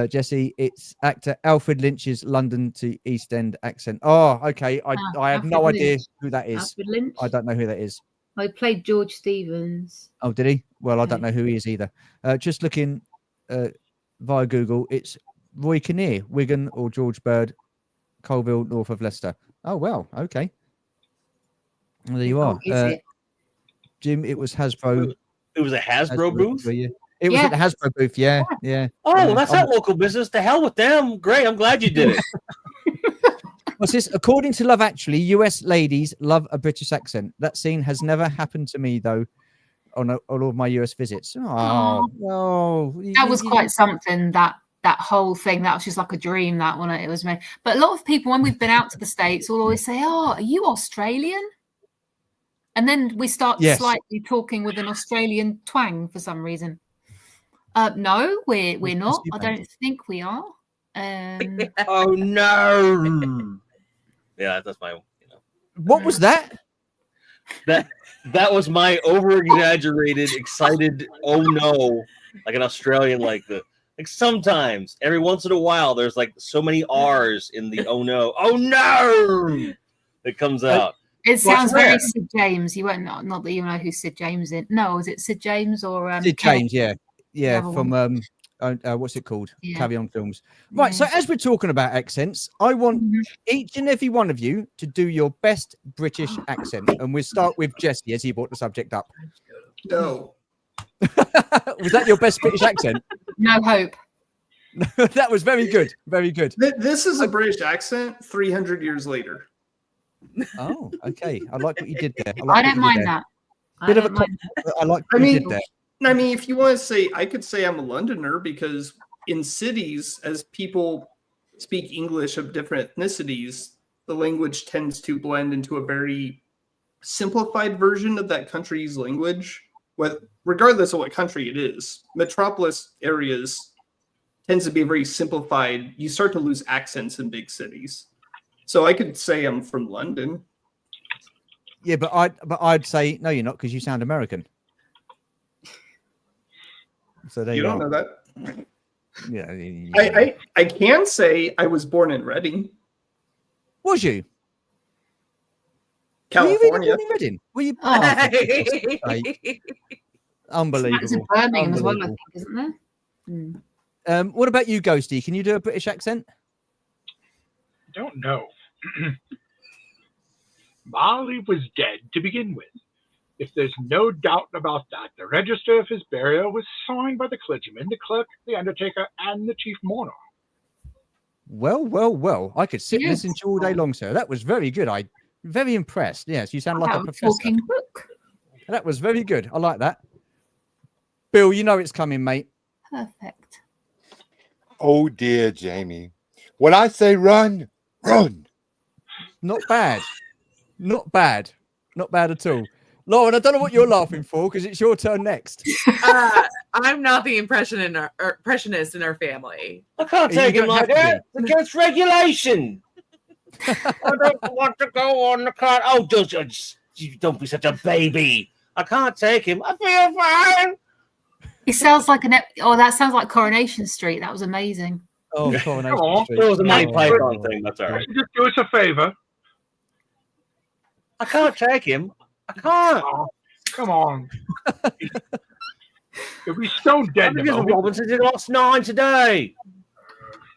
Jesse. It's actor Alfred Lynch's London to East End accent. Oh, okay. I have no Alfred idea Lynch. who that is. Alfred Lynch. I don't know who that is. I played George Stevens. Oh, did he? Well, I don't know who he is either. Just looking via Google, it's Roy Kinnear, Wigan or George Bird, Colville, north of Leicester. Oh, well, okay. Well, there you are. Jim, it was Hasbro. It was a Hasbro booth? It was at the Hasbro booth, yeah. Oh, that's that local business. To hell with them. Great. I'm glad you did it. What's this? According to Love Actually, US ladies love a British accent. That scene has never happened to me, though, on all of my US visits. Oh, no. That was quite something, that whole thing. That was just like a dream, that one. It was made. But a lot of people, when we've been out to the States, will always say, "Oh, are you Australian?" And then we start slightly talking with an Australian twang for some reason. No, we're not. I don't think we are. Oh no! Yeah, that's my. What was that? That was my over-exaggerated, excited. Oh no! Like an Australian, like sometimes every once in a while, there's like so many R's in the oh no that comes out. It sounds very Sid James. You won't not that you know who Sid James is. No, is it Sid James or Sid James? Yeah, from what's it called? Yeah. Carry On Films. Right. So as we're talking about accents, I want each and every one of you to do your best British accent, and we'll start with Jesse as he brought the subject up. No. Was that your best British accent? No hope. That was very good. Very good. This is a British accent 300 years later. Oh, okay. I like what you did there. I don't mind that. I like what you did there. I mean, if you want to say, I could say I'm a Londoner, because in cities, as people speak English of different ethnicities, the language tends to blend into a very simplified version of that country's language, regardless of what country it is. Metropolis areas tends to be very simplified. You start to lose accents in big cities. So I could say I'm from London. Yeah, but I'd say no, you're not, because you sound American. So there you don't know that. Yeah. I can say I was born in Reading. Was you? California. Were you really born in Reading? Were you? Unbelievable. It's in Birmingham as well, I think, isn't there? What about you, Ghosty? Can you do a British accent? I don't know. Molly was dead to begin with. If there's no doubt about that, the register of his burial was signed by the clergyman, the clerk, the undertaker, and the chief mourner. Well. I could sit and listen to you all day long, sir. That was very good. I'm very impressed. Yes, you sound like a professor. Talking book. That was very good. I like that. Bill, you know it's coming, mate. Perfect. Oh dear, Jamie. When I say run, run. Not bad. Not bad at all. Lauren, I don't know what you're laughing for, because it's your turn next. I'm not the impressionist in our family. I can't take him like that. It's against regulation. I don't want to go on the cart. Oh, don't be such a baby. I can't take him. I feel fine. It sounds like that sounds like Coronation Street. That was amazing. Oh, Coronation Street. It was a Monty Python thing. That's all right. Just do us a favor. I can't take him. I can't. Oh, come on. If we stone dead, because Robinson did lost 9 today.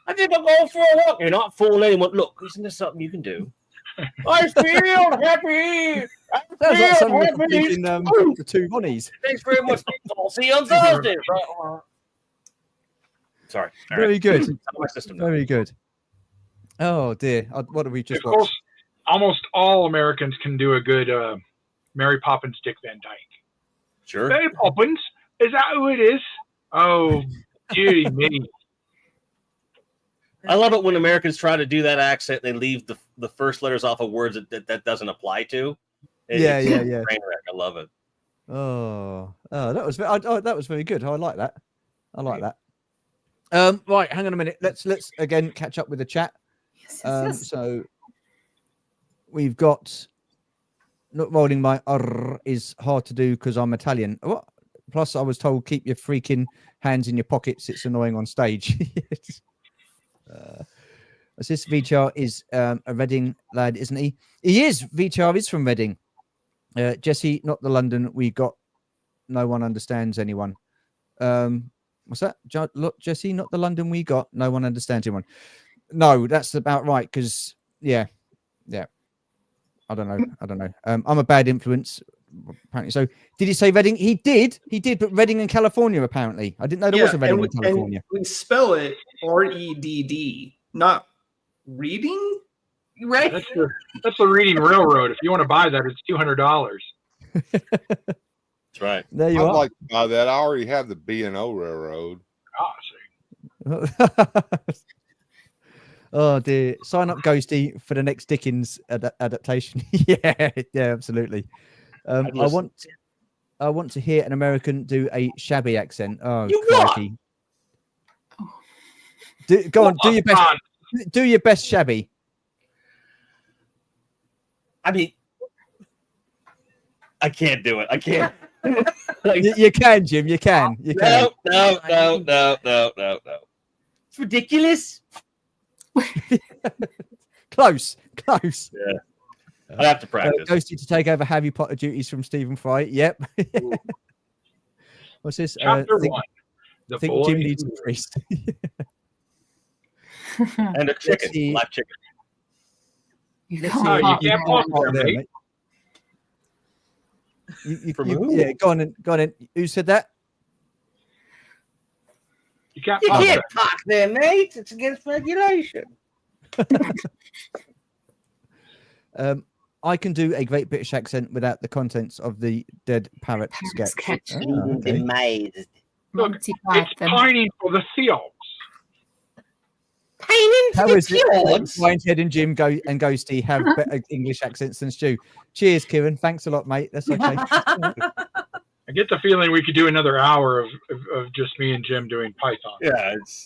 I didn't go for a walk. You're not fooling anyone. Look, isn't there something you can do? I feel happy. Sounds like someone completing the two Ronnies. Thanks very much, people. I'll see you on Thursday. Sorry. All Very right. good. My system. Very good. Oh dear. What have we just Of course, watched? almost all Americans can do a good Mary Poppins, Dick Van Dyke. Sure. Mary Poppins? Is that who it is? Oh, dearie me. I love it when Americans try to do that accent. They leave the first letters off of words that doesn't apply to. Yeah. Train wreck. I love it. Oh, that was very good. I like that. I like that. Right, hang on a minute. Let's again catch up with the chat. Yes. So we've got not rolling my R is hard to do because I'm Italian. What? Plus, I was told keep your freaking hands in your pockets. It's annoying on stage. This VCHR is a Reading lad, isn't he? He is. VCHR is from Reading. Jesse, not the London we got. No one understands anyone. What's that? Look, Jesse, not the London we got. No one understands anyone. No, that's about right. Because yeah. I don't know. I'm a bad influence, apparently. So, did he say Reading? He did, but Reading in California, apparently. I didn't know there was a Reading in California. And we spell it REDD, not reading. Right. That's the Reading Railroad. If you want to buy that, it's $200. That's right. There you I'd are. like to buy that. I already have the B&O Railroad. Oh dear! Sign up, Ghosty, for the next Dickens adaptation. yeah, absolutely. I want to hear an American do a shabby accent. Oh, crikey! Go on, do your best. Do your best shabby. I mean, I can't do it. I can't. You can, Jim. You can. You can. No. It's ridiculous. Close. Yeah. I have to practice. Ghosty to take over Harry Potter duties from Stephen Fry. Yep. What's this? Chapter 1. I think Jim needs a priest. And a chicken. Live chicken. You can't pause there, mate. Yeah, go on in. Who said that? You can't talk there, mate. It's against regulation. I can do a great British accent without the contents of the Dead Parrot sketch. Amazed. Look, it's pining for the fields. Pining How for is the it? fields. Grindhead and Jim and Ghosty have better English accents than Stu. Cheers, Kieran. Thanks a lot, mate. That's okay. I get the feeling we could do another hour of just me and Jim doing Python.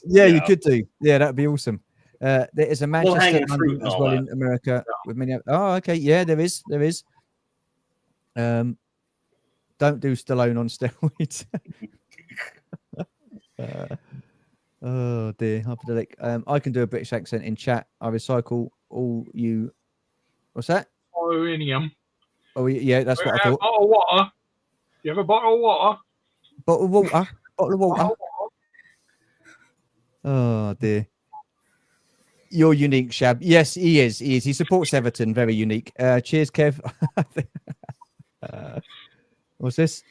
Yeah, you could do. Yeah, that'd be awesome. There is a Manchester fruit as well in America with many. Oh, okay. Yeah, there is. Don't do Stallone on steroids. Oh dear, hypothetical. I can do a British accent in chat. I recycle all you. What's that? Aluminium. Oh yeah, that's what I thought. Bottle of water. You have a bottle of water. Bottle of water. Oh dear. You're unique, Shab. Yes, he is. He supports Everton. Very unique. Cheers, Kev. What's this?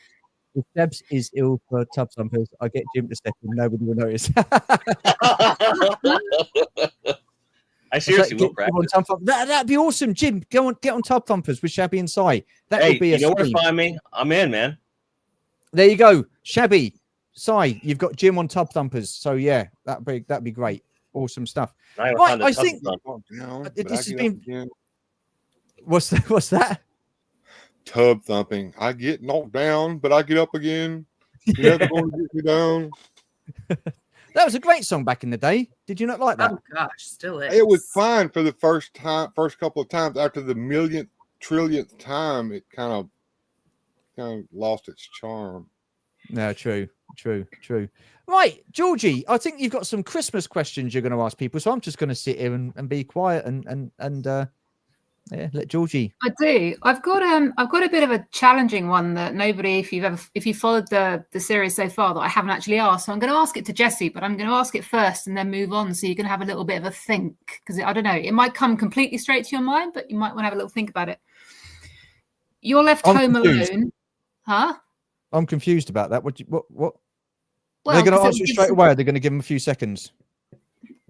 If Debs is ill for tub thumpers, I get Jim to step in. Nobody will notice. I seriously will practice. That'd be awesome, Jim. Get on tub thumpers with Shabby and Sai. That would be you know where to find me. I'm in, man. There you go, Shabby, Sai. You've got Jim on tub thumpers. So yeah, that'd be great. Awesome stuff. Right, I think this has been. What's that? Tub thumping. I get knocked down, but I get up again. You're never going to get me down. That was a great song back in the day. Did you not like that? Oh gosh, still is. It was fine for the first couple of times. After the millionth, trillionth time, it kind of lost its charm. No, true. Right, Georgie, I think you've got some Christmas questions you're going to ask people, so I'm just going to sit here and be quiet and let Georgie. I do. I've got a bit of a challenging one that nobody, if you followed the series so far, that I haven't actually asked. So I'm going to ask it to Jesse, but I'm going to ask it first and then move on. So you're going to have a little bit of a think, because I don't know, it might come completely straight to your mind, but you might want to have a little think about it. you're left I'm home confused. alone, huh? I'm confused about that. What? What? Well, Are they going to 'cause answer it straight away? Or are they going to give them a few seconds?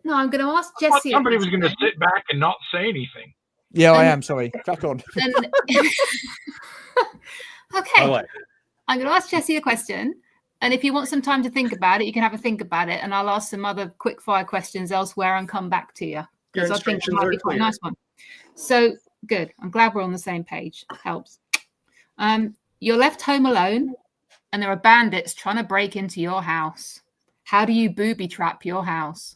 No, I'm going to ask I thought Jesse. somebody was going to sit back and not say anything. Yeah, I And- am. Sorry. Crack on. And... By okay, the way, I'm going to ask Jesse a question, and if you want some time to think about it, you can have a think about it, and I'll ask some other quick fire questions elsewhere and come back to you Your because I think it instructions might are be quite a clear. nice one. So good. I'm glad we're on the same page. Helps. You're left home alone, and there are bandits trying to break into your house. How do you booby trap your house?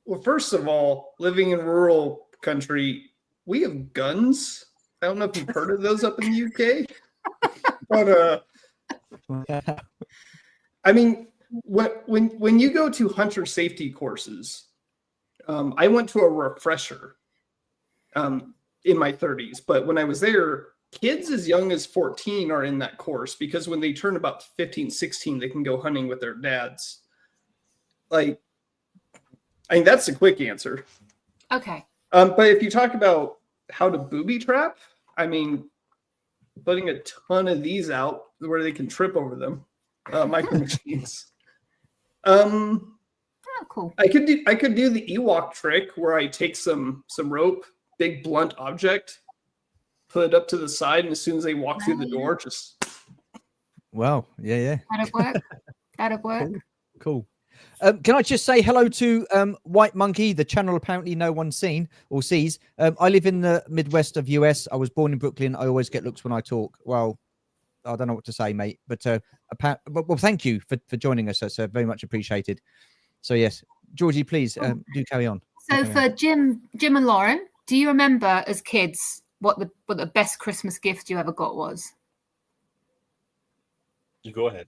Well, first of all, living in rural country, we have guns. I don't know if you've heard of those up in the UK, but I mean, when you go to hunter safety courses, I went to a refresher in my 30s, but when I was there, kids as young as 14 are in that course because when they turn about 15, 16, they can go hunting with their dads. Like, I mean, that's a quick answer. Okay. But if you talk about how to booby trap, I mean, putting a ton of these out where they can trip over them, micro machines. Oh, cool. I could do the Ewok trick where I take some rope, big blunt object, put it up to the side, and as soon as they walk through the door, just Wow. Yeah. That'd work. That'd work. Cool. Can I just say hello to White Monkey, the channel apparently no one's seen or sees. I live in the Midwest of US. I was born in Brooklyn. I always get looks when I talk. Well, I don't know what to say, mate. But well, thank you for joining us. That's very much appreciated. So yes, Georgie, please do carry on. So for Jim and Lauren, do you remember as kids what the best Christmas gift you ever got was? you go ahead.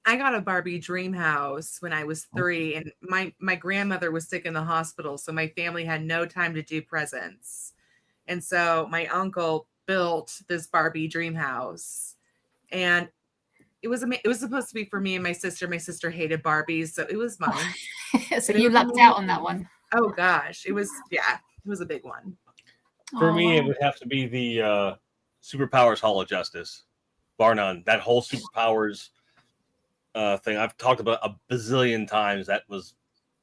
I got a Barbie dream house when I was 3, and my grandmother was sick in the hospital, so my family had no time to do presents. And so my uncle built this Barbie dream house, and it was supposed to be for me and my sister. My sister hated Barbies, so it was mine. So you lucked out on that one. Oh gosh, it was a big one. For Oh, me, it wow. would have to be the Superpowers Hall of Justice, bar none. That whole Superpowers thing I've talked about a bazillion times. That was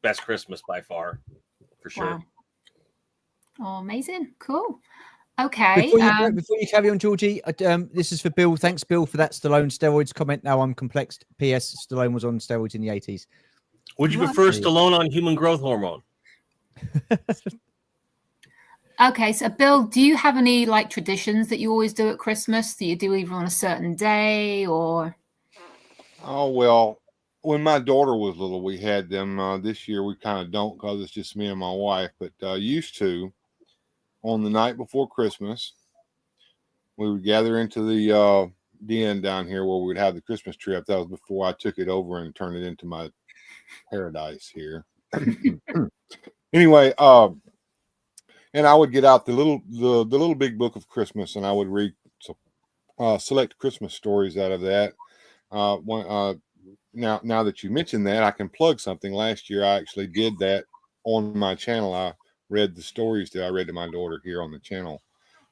best Christmas by far, for sure. Wow. Oh, amazing. Cool. Okay. Before you carry on, Georgie, this is for Bill. Thanks, Bill, for that Stallone steroids comment. Now I'm complexed. P.S. Stallone was on steroids in the 80s. Would you What? prefer Stallone on human growth hormone? Okay, so Bill, do you have any like traditions that you always do at Christmas that you do either on a certain day or? Oh, well, when my daughter was little, we had them. This year, we kind of don't because it's just me and my wife. But used to, on the night before Christmas, we would gather into the den down here where we'd have the Christmas tree up. That was before I took it over and turned it into my paradise here. Anyway, and I would get out the little big book of Christmas, and I would read select Christmas stories out of that. Now that you mentioned that, I can plug something. Last year, I actually did that on my channel. I read the stories that I read to my daughter here on the channel,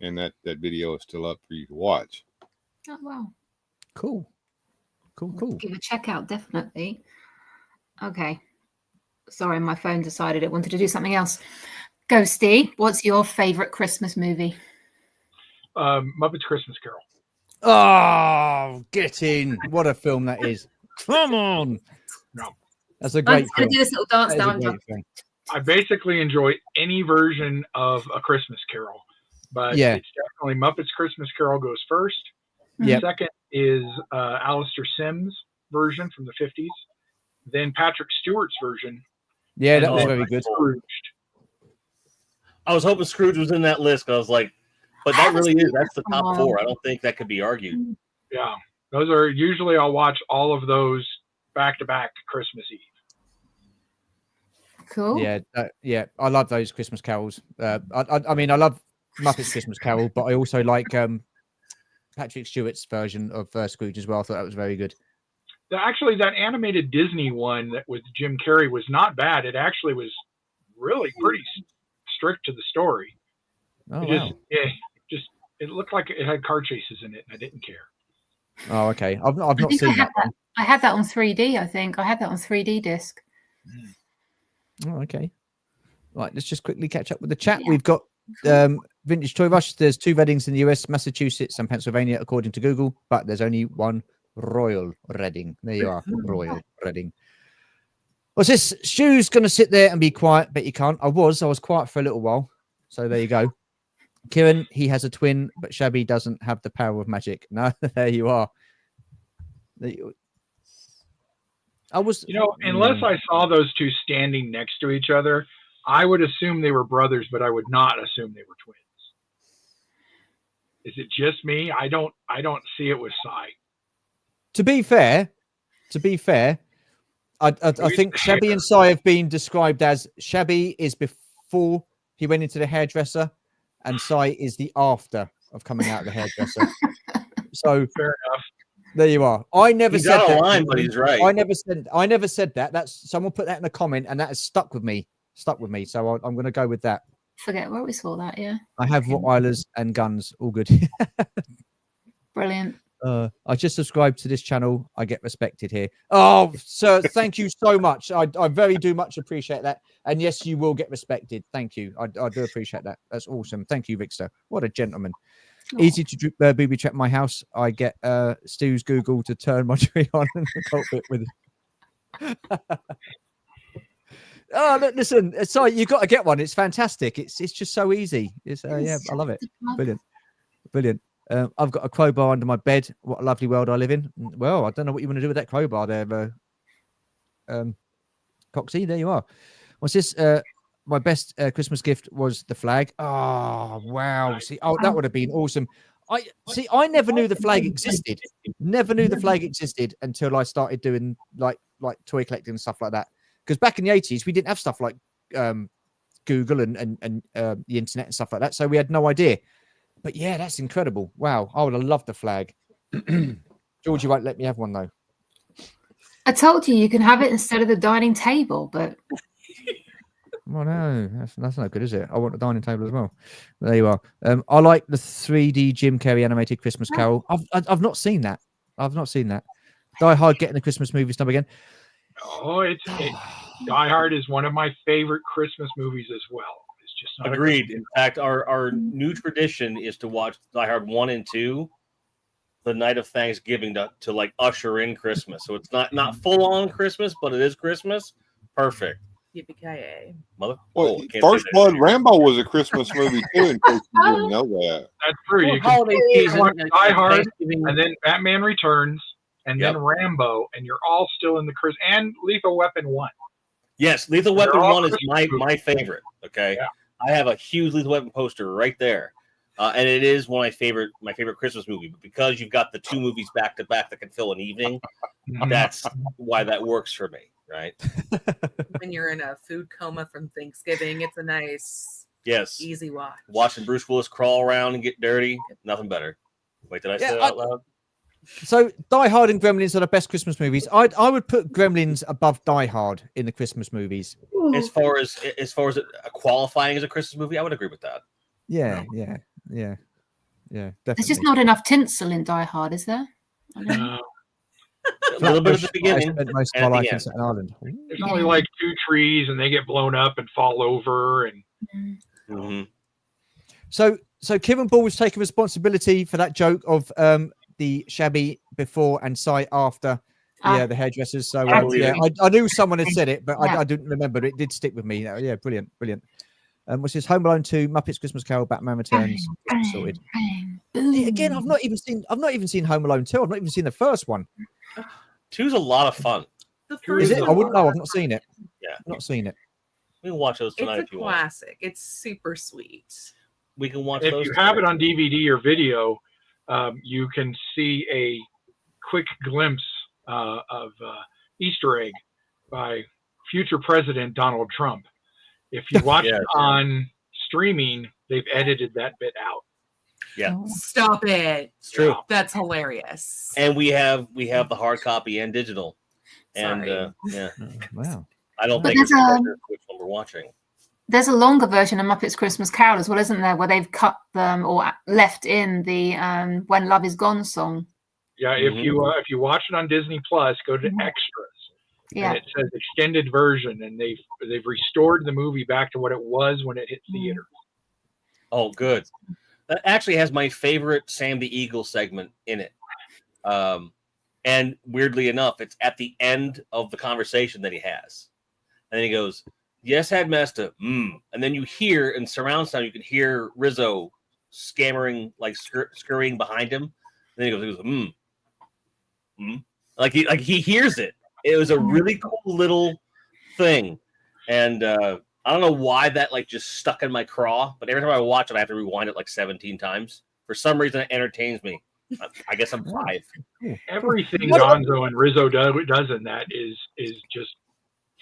and that video is still up for you to watch. Oh, wow. Cool. Give a check out, definitely. Okay. Sorry, my phone decided it wanted to do something else. Ghosty, what's your favorite Christmas movie? Muppets Christmas Carol. Oh, get in. What a film that is. Come on. No. That's a I'm great just going film. to do this little dance That is a down. great film. I basically enjoy any version of A Christmas Carol, but Yeah. it's definitely Muppets Christmas Carol goes first. Yep. Second is Alistair Sims' version from the 50s. Then Patrick Stewart's version. Yeah, and that was then very good. Scrooged. I was hoping Scrooge was in that list. I was like, but that really is. That's the top Wow. 4. I don't think that could be argued. Yeah, those are usually I'll watch all of those back to back Christmas Eve. Cool. Yeah, I love those Christmas carols. I mean, I love Muppets Christmas Carol, but I also like Patrick Stewart's version of Scrooge as well. I thought that was very good. Actually, that animated Disney one that with Jim Carrey was not bad. It actually was really pretty strict to the story. Oh, It wow. just It looked like it had car chases in it, and I didn't care. Oh, okay. I've not I think seen that. I had that on 3D. I think I had that on 3D disc. Oh, okay. Right, let's just quickly catch up with the chat. Yeah. We've got Vintage Toy Rush. There's 2 weddings in the US, Massachusetts and Pennsylvania, according to Google, but there's only one royal wedding. There you are, royal wedding. What's this? Stu's going to sit there and be quiet, but he can't. I was quiet for a little while. So there you go. Kieran, he has a twin, but Shabby doesn't have the power of magic. No, there you are. I was, unless I saw those two standing next to each other, I would assume they were brothers, but I would not assume they were twins. Is it just me? I don't see it with Sai. To be fair, I think Shabby and Sai have been described as Shabby is before he went into the hairdresser, and Sai is the after of coming out of the hairdresser. So fair enough. There you are. I never said that. Line, but he's right. I never said that. That's someone put that in a comment, and that has stuck with me. So I'm going to go with that. Forget where we saw that. Yeah. I have Rottweilers and guns. All good. Brilliant. I just subscribed to this channel. I get respected here. Oh, sir, thank you so much. I very do much appreciate that. And yes, you will get respected. Thank you. I do appreciate that. That's awesome. Thank you, Victor. What a gentleman. Oh. Easy to booby trap my house. I get Stu's Google to turn my tree on in the cockpit with it. Oh, look, listen. Sorry, you got to get one. It's fantastic. It's just so easy. It's yeah, I love it. Brilliant. I've got a crowbar under my bed. What a lovely world I live in. Well, I don't know what you want to do with that crowbar there, Coxie. There you are. What's this? My best Christmas gift was the flag. Oh, wow. See, that would have been awesome. I never knew the flag existed. Never knew the flag existed until I started doing like toy collecting and stuff like that. Because back in the 80s, we didn't have stuff like Google and the internet and stuff like that. So we had no idea. But yeah, that's incredible. Wow. I would have loved the flag. Georgie won't let me have one, though. I told you can have it instead of the dining table, but... Well, no, that's not good, is it? I want the dining table as well. There you are. I like the 3D Jim Carrey animated Christmas Carol. I've not seen that. Die Hard getting the Christmas movie snub again. Oh, Die Hard is one of my favorite Christmas movies as well. It's just not agreed. In fact, our new tradition is to watch Die Hard 1 and 2 the night of Thanksgiving to like usher in Christmas. So it's not full on Christmas, but it is Christmas. Perfect. Yippee-ki-yay. Well, First Blood Rambo was a Christmas movie too, in case you didn't know that. That's true. You can watch Die Hard, and then Batman Returns, and then Rambo, and you're all still in the Christmas, and Lethal Weapon 1. Yes, Lethal Weapon 1 is my favorite. Okay, yeah. I have a huge Lethal Weapon poster right there, and it is one of my favorite Christmas movie. But because you've got the 2 movies back to back that can fill an evening, that's why that works for me. Right. When you're in a food coma from Thanksgiving, it's a nice, easy watch. Watching Bruce Willis crawl around and get dirty, nothing better. Wait, did I say that out loud? So Die Hard and Gremlins are the best Christmas movies. I would put Gremlins above Die Hard in the Christmas movies. As far as it qualifying as a Christmas movie, I would agree with that. Yeah, definitely. There's just not enough tinsel in Die Hard, is there? A little bit at the beginning. I spent most of my life in Staten Island. There's only like 2 trees, and they get blown up and fall over. And so Kevin Ball was taking responsibility for that joke of the Shabby before and Sai after the hairdressers. So I knew someone had said it, but I didn't remember. It did stick with me. Yeah, brilliant. Which is Home Alone 2, Muppets Christmas Carol, Batman Returns. Sorted. Again, I've not even seen Home Alone 2. I've not even seen the first one. 2's a lot of fun. Is it? I wouldn't know. I've not seen it. Yeah, not seen it. We can watch those tonight if you want. It's a classic. It's super sweet. We can watch if those. If you have it on DVD or video, you can see a quick glimpse of Easter egg by future President Donald Trump. If you watch it on streaming, they've edited that bit out. Yeah. Stop it. It's true. That's hilarious. And we have the hard copy and digital. And Sorry. yeah. Wow. I don't think it's which one we're watching. There's a longer version of Muppets Christmas Carol as well, isn't there? Where they've cut them or left in the "When Love Is Gone" song. Yeah, if you watch it on Disney Plus, go to extras, and it says extended version, and they've restored the movie back to what it was when it hit theaters. Oh, good. That actually has my favorite Sam the Eagle segment in it. And weirdly enough, it's at the end of the conversation that he has. And then he goes, "Yes, headmaster." And then you hear in surround sound, you can hear Rizzo scammering, like scurrying behind him. And then he goes, Like he hears it. It was a really cool little thing. And I don't know why that like just stuck in my craw, but every time I watch it, I have to rewind it like 17 times. For some reason, it entertains me. I guess I'm 5. Everything Gonzo and Rizzo does in that is just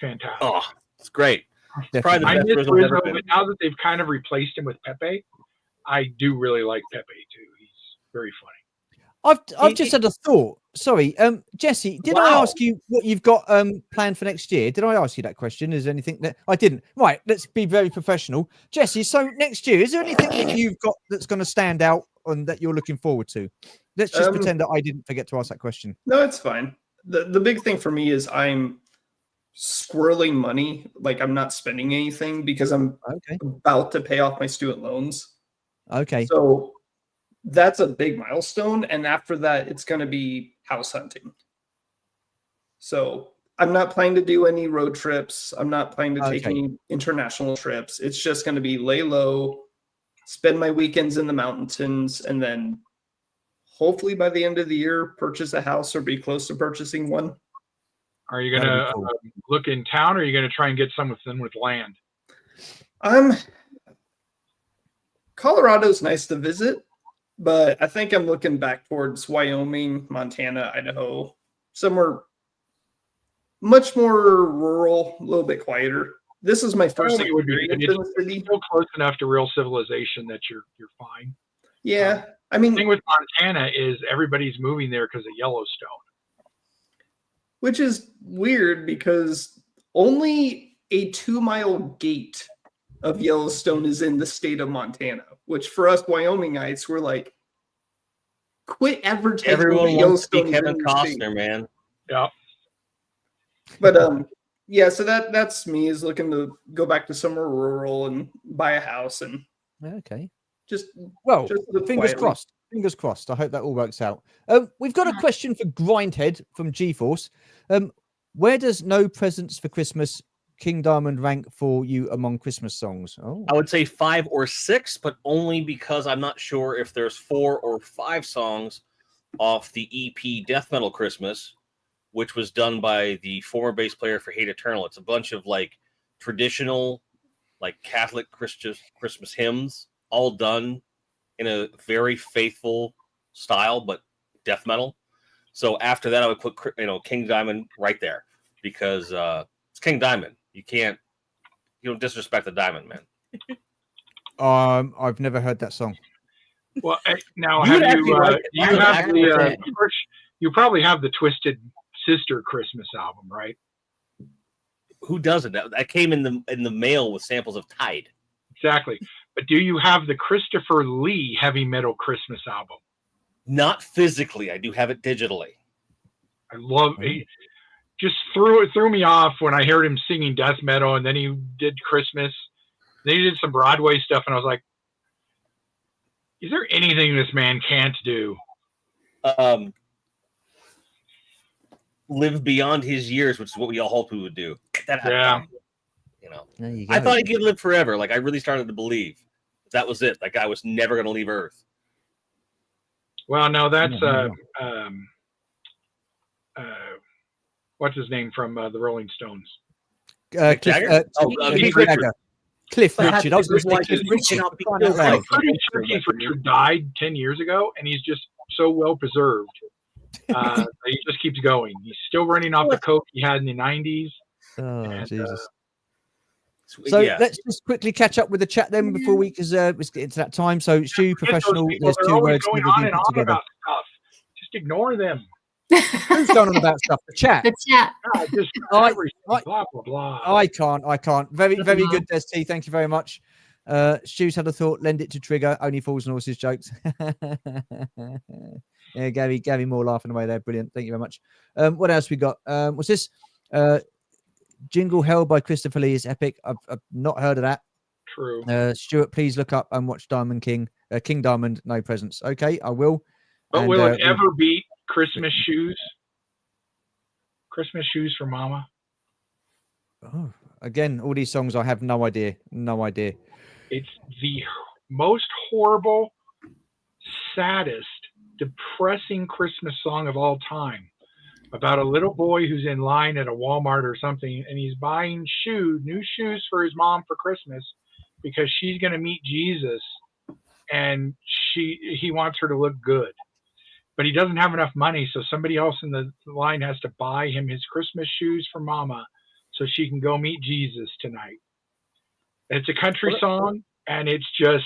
fantastic. Oh, it's great. It's probably the I best miss Rizzo's Rizzo, ever been. but now that they've kind of replaced him with Pepe, I do really like Pepe too. He's very funny. I've just had a thought. Sorry, Jesse, did I ask you what you've got planned for next year? Did I ask you that question? Is there anything that I didn't? Right, let's be very professional. Jesse, so next year, is there anything that you've got that's going to stand out and that you're looking forward to? Let's just pretend that I didn't forget to ask that question. No, it's fine. The big thing for me is I'm squirreling money. Like I'm not spending anything because I'm about to pay off my student loans. Okay. So that's a big milestone. And after that, it's going to be house hunting. So I'm not planning to do any road trips. I'm not planning to take any international trips. It's just going to be lay low, spend my weekends in the mountains, and then hopefully by the end of the year, purchase a house or be close to purchasing one. Are you going to look in town, or are you going to try and get something with land? Colorado's nice to visit, but I think I'm looking back towards Wyoming, Montana, Idaho, somewhere much more rural, a little bit quieter. This is my first experience in the city. Still close enough to real civilization that you're fine. Yeah, I mean, the thing with Montana is everybody's moving there because of Yellowstone, which is weird because only a 2-mile gate of Yellowstone is in the state of Montana, which for us Wyomingites, we're like, quit advertising. Everyone wants to be Kevin Costner, man. Yeah. But yeah, so that's me, is looking to go back to somewhere rural and buy a house and just fingers crossed. Fingers crossed. I hope that all works out. We've got a question for Grindhead from GeForce. Where does No Presents for Christmas King Diamond rank for you among Christmas songs? I would say 5 or 6, but only because I'm not sure if there's 4 or 5 songs off the EP Death Metal Christmas, which was done by the former bass player for Hate Eternal. It's a bunch of like traditional, like Catholic Christmas hymns, all done in a very faithful style, but death metal. So after that, I would put King Diamond right there because it's King Diamond. You don't disrespect the diamond, man. I've never heard that song. Well, now you probably have the Twisted Sister Christmas album, right? Who doesn't? That came in the mail with samples of Tide. Exactly. But do you have the Christopher Lee Heavy Metal Christmas album? Not physically. I do have it digitally. I love it. Just threw me off when I heard him singing death metal, and then he did Christmas. Then he did some Broadway stuff, and I was like, is there anything this man can't do? Live beyond his years, which is what we all hoped he would do. I thought he could live forever. Like I really started to believe that was it. That guy was never going to leave Earth. Well, no, that's what's his name from the Rolling Stones? Cliff Richard. Cliff Richard. I was going to say Cliff Richard. Cliff Richard died 10 years ago, and he's just so well preserved. He just keeps going. He's still running off the coke he had in the 90s. Oh, Jesus. So let's just quickly catch up with the chat then before we, because it's getting to that time. So Stu, professional, there's 2 words. Going on and on about stuff. Just ignore them. Who's going on about stuff? The chat. The chat. Just I- everything, blah blah blah. I can't. Very good, Des T. Thank you very much. Stu's had a thought. Lend it to Trigger. Only fools and horses jokes. Yeah, Gary Moore laughing away there. Brilliant. Thank you very much. What else we got? What's this? Jingle Hell by Christopher Lee is epic. I've not heard of that. True. Stuart, please look up and watch Diamond King. King Diamond, no presents. Okay, I will. But And, will it ever beat Christmas shoes? Christmas shoes for Mama. Oh, again, all these songs, I have no idea. No idea. It's the most horrible, saddest, depressing Christmas song of all time. About a little boy who's in line at a Walmart or something, and he's buying new shoes for his mom for Christmas because she's going to meet Jesus, and he wants her to look good. But he doesn't have enough money, so somebody else in the line has to buy him his Christmas shoes for Mama so she can go meet Jesus tonight. It's a country song, and it's just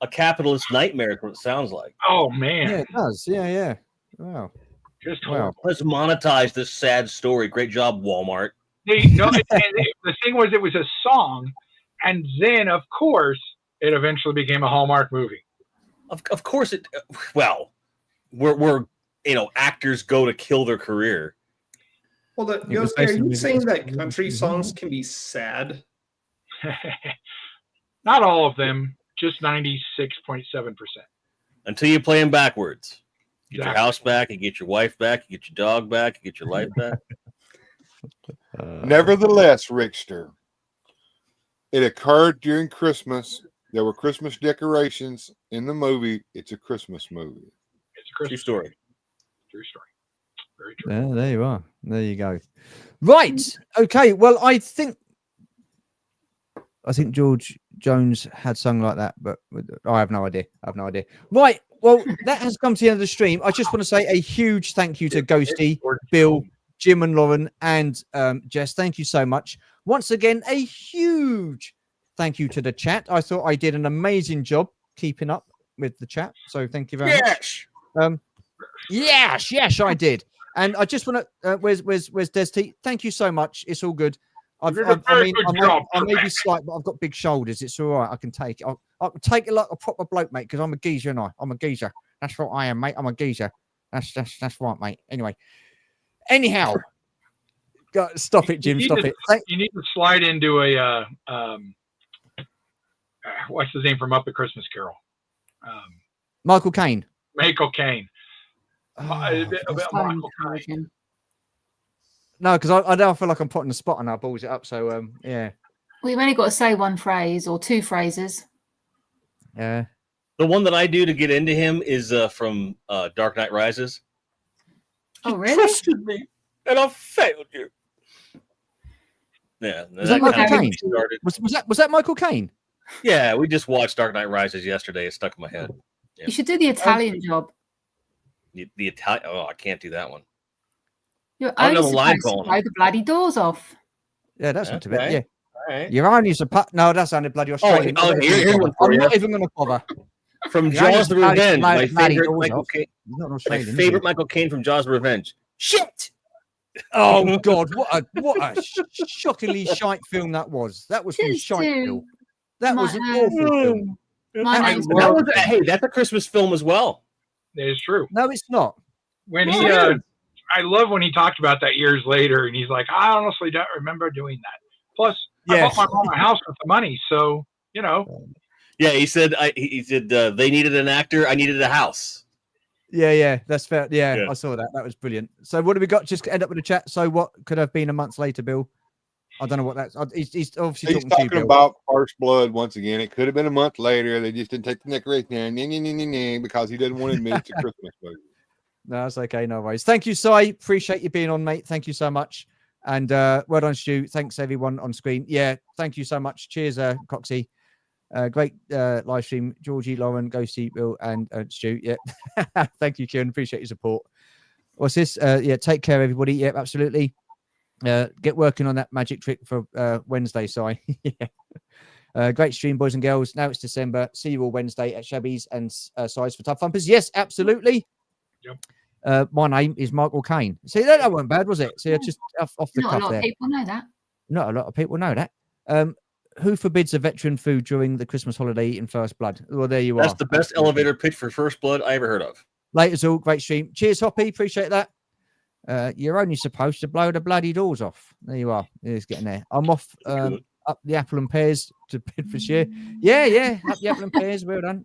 A capitalist nightmare is what it sounds like. oh man, Yeah, it does. Yeah. Wow. just Wow. horrible. Let's monetize this sad story. Great job, Walmart. The thing was, it was a song, and then of course it eventually became a Hallmark movie. Of course it. Well, we're actors go to kill their career. Well, was are based you on- saying that country songs can be sad? Not all of them, just 96.7%. Until you play them backwards. Get your Exactly. house back, you get your wife back, you get your dog back, you get your life back. Nevertheless, Rickster, it occurred during Christmas. There were Christmas decorations in the movie. It's a Christmas movie. It's a True Christmas story. True story. Very true. Yeah, there you are. There you go. Right. Okay. Well, I think George Jones had sung like that, but I have no idea. Right. Well, that has come to the end of the stream. I just want to say a huge thank you to Ghosty, Bill, Jim and Lauren, and Jess. Thank you so much. Once again, a huge thank you to the chat. I thought I did an amazing job keeping up with the chat. So thank you very much. Yes, I did. And I just want to, where's Des T? Thank you so much. It's all good. I may be slight, but I've got big shoulders. It's all right. I can take it. I'll take it like a proper bloke, mate, because I'm a geezer, and I'm a geezer. That's what I am, mate. I'm a geezer. That's right, mate. Anyhow, stop it, Jim. Stop it. You need to slide into a what's his name from Up the Christmas Carol? Michael Caine. Michael Caine. No, because I don't feel like I'm putting the spot on. I balls it up. So yeah. We've only got to say one phrase or two phrases. Yeah. The one that I do to get into him is from Dark Knight Rises. Oh, really? Trusted me, and I failed you. Yeah, Was that Michael Caine? started. Was that Michael Caine? Yeah, we just watched Dark Knight Rises yesterday. It stuck in my head. Yeah. You should do the Italian job. The Italian. Oh, I can't do that one. You're I don't know only the line supposed to going blow on. the bloody doors off. Yeah, that's not too bad. Okay. Yeah. All right. You're only supposed. No, that's only bloody Australian. Here's one for I'm you. not even going to bother. From Yeah, I Jaws just the blow Revenge, my bloody favorite doors Michael off. Caine. He's not My Australian. is he? favorite Michael Caine from Jaws the Revenge. Shit. Oh God! What a shockingly shite film that was. That was from Tis Shite too. Film. That was an My- awful film. My I name's love- Hey, that's a Christmas film as well. It is true. No, it's not. When No, he, it isn't. I love when he talked about that years later, and he's like, I honestly don't remember doing that. Plus, Yes. I bought my mom a house with the money, so Yeah, he said. He said they needed an actor. I needed a house. Yeah, that's fair. Yeah, Yeah. I saw that. That was brilliant. So what do we got? Just end up with the chat. So what could have been a month later, Bill? I don't know what that's. He's obviously He's talking to you, talking Bill. about First Blood once again. It could have been a month later. They just didn't take the decoration down because he didn't want to admit it's a Christmas movie. No, that's okay. No worries. Thank you, Si. Appreciate you being on, mate. Thank you so much. And well done, Stu. Thanks, everyone on screen. Yeah, thank you so much. Cheers, Coxie. Great live stream. Georgie, Lauren, Ghosty, Bill, and Stu. Yeah. Thank you, Kieran. Appreciate your support. What's this? Yeah, take care, everybody. Yeah, absolutely. Get working on that magic trick for Wednesday, Si. Yeah. Great stream, boys and girls. Now it's December. See you all Wednesday at Shabby's and Size for Tough Thumpers. Yes, absolutely. Yep. My name is Michael Caine. See, that wasn't bad, was it? See, just off the Not cuff a lot there. of people know that. Not a lot of people know that. Who forbids a veteran food during the Christmas holiday in First Blood? Well, there you are. That's the best elevator pitch for First Blood I ever heard of. Laters all, great stream. Cheers, Hoppy. Appreciate that. You're only supposed to blow the bloody doors off. There you are. It's getting there. I'm off up the apple and pears to Bedfordshire. Yeah. Up the apple and pears. Well done.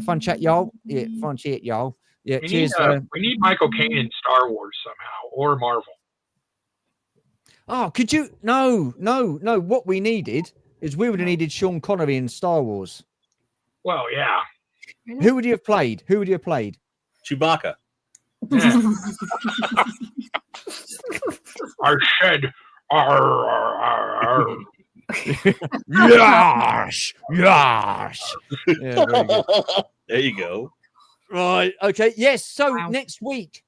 Fun chat, y'all. Yeah, fun chat, y'all. Yeah, cheers. We need Michael Caine in Star Wars somehow, or Marvel. Oh, could you? No. What we needed is we would have needed Sean Connery in Star Wars. Well, yeah. Who would you have played? Chewbacca. Yeah. I said, Yes. Yeah, very good. There you go. Right. Okay. Yes. So next week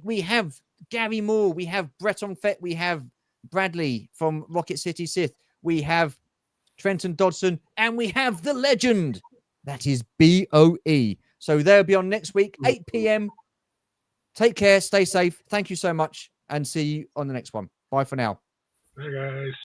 we have Gary Moore, we have Breton Fett, we have Bradley from Rocket City Sith, we have Trenton Dodson, and we have the legend. That is BOE. So they'll be on next week, 8 p.m. Take care. Stay safe. Thank you so much. And see you on the next one. Bye for now. Hey, guys.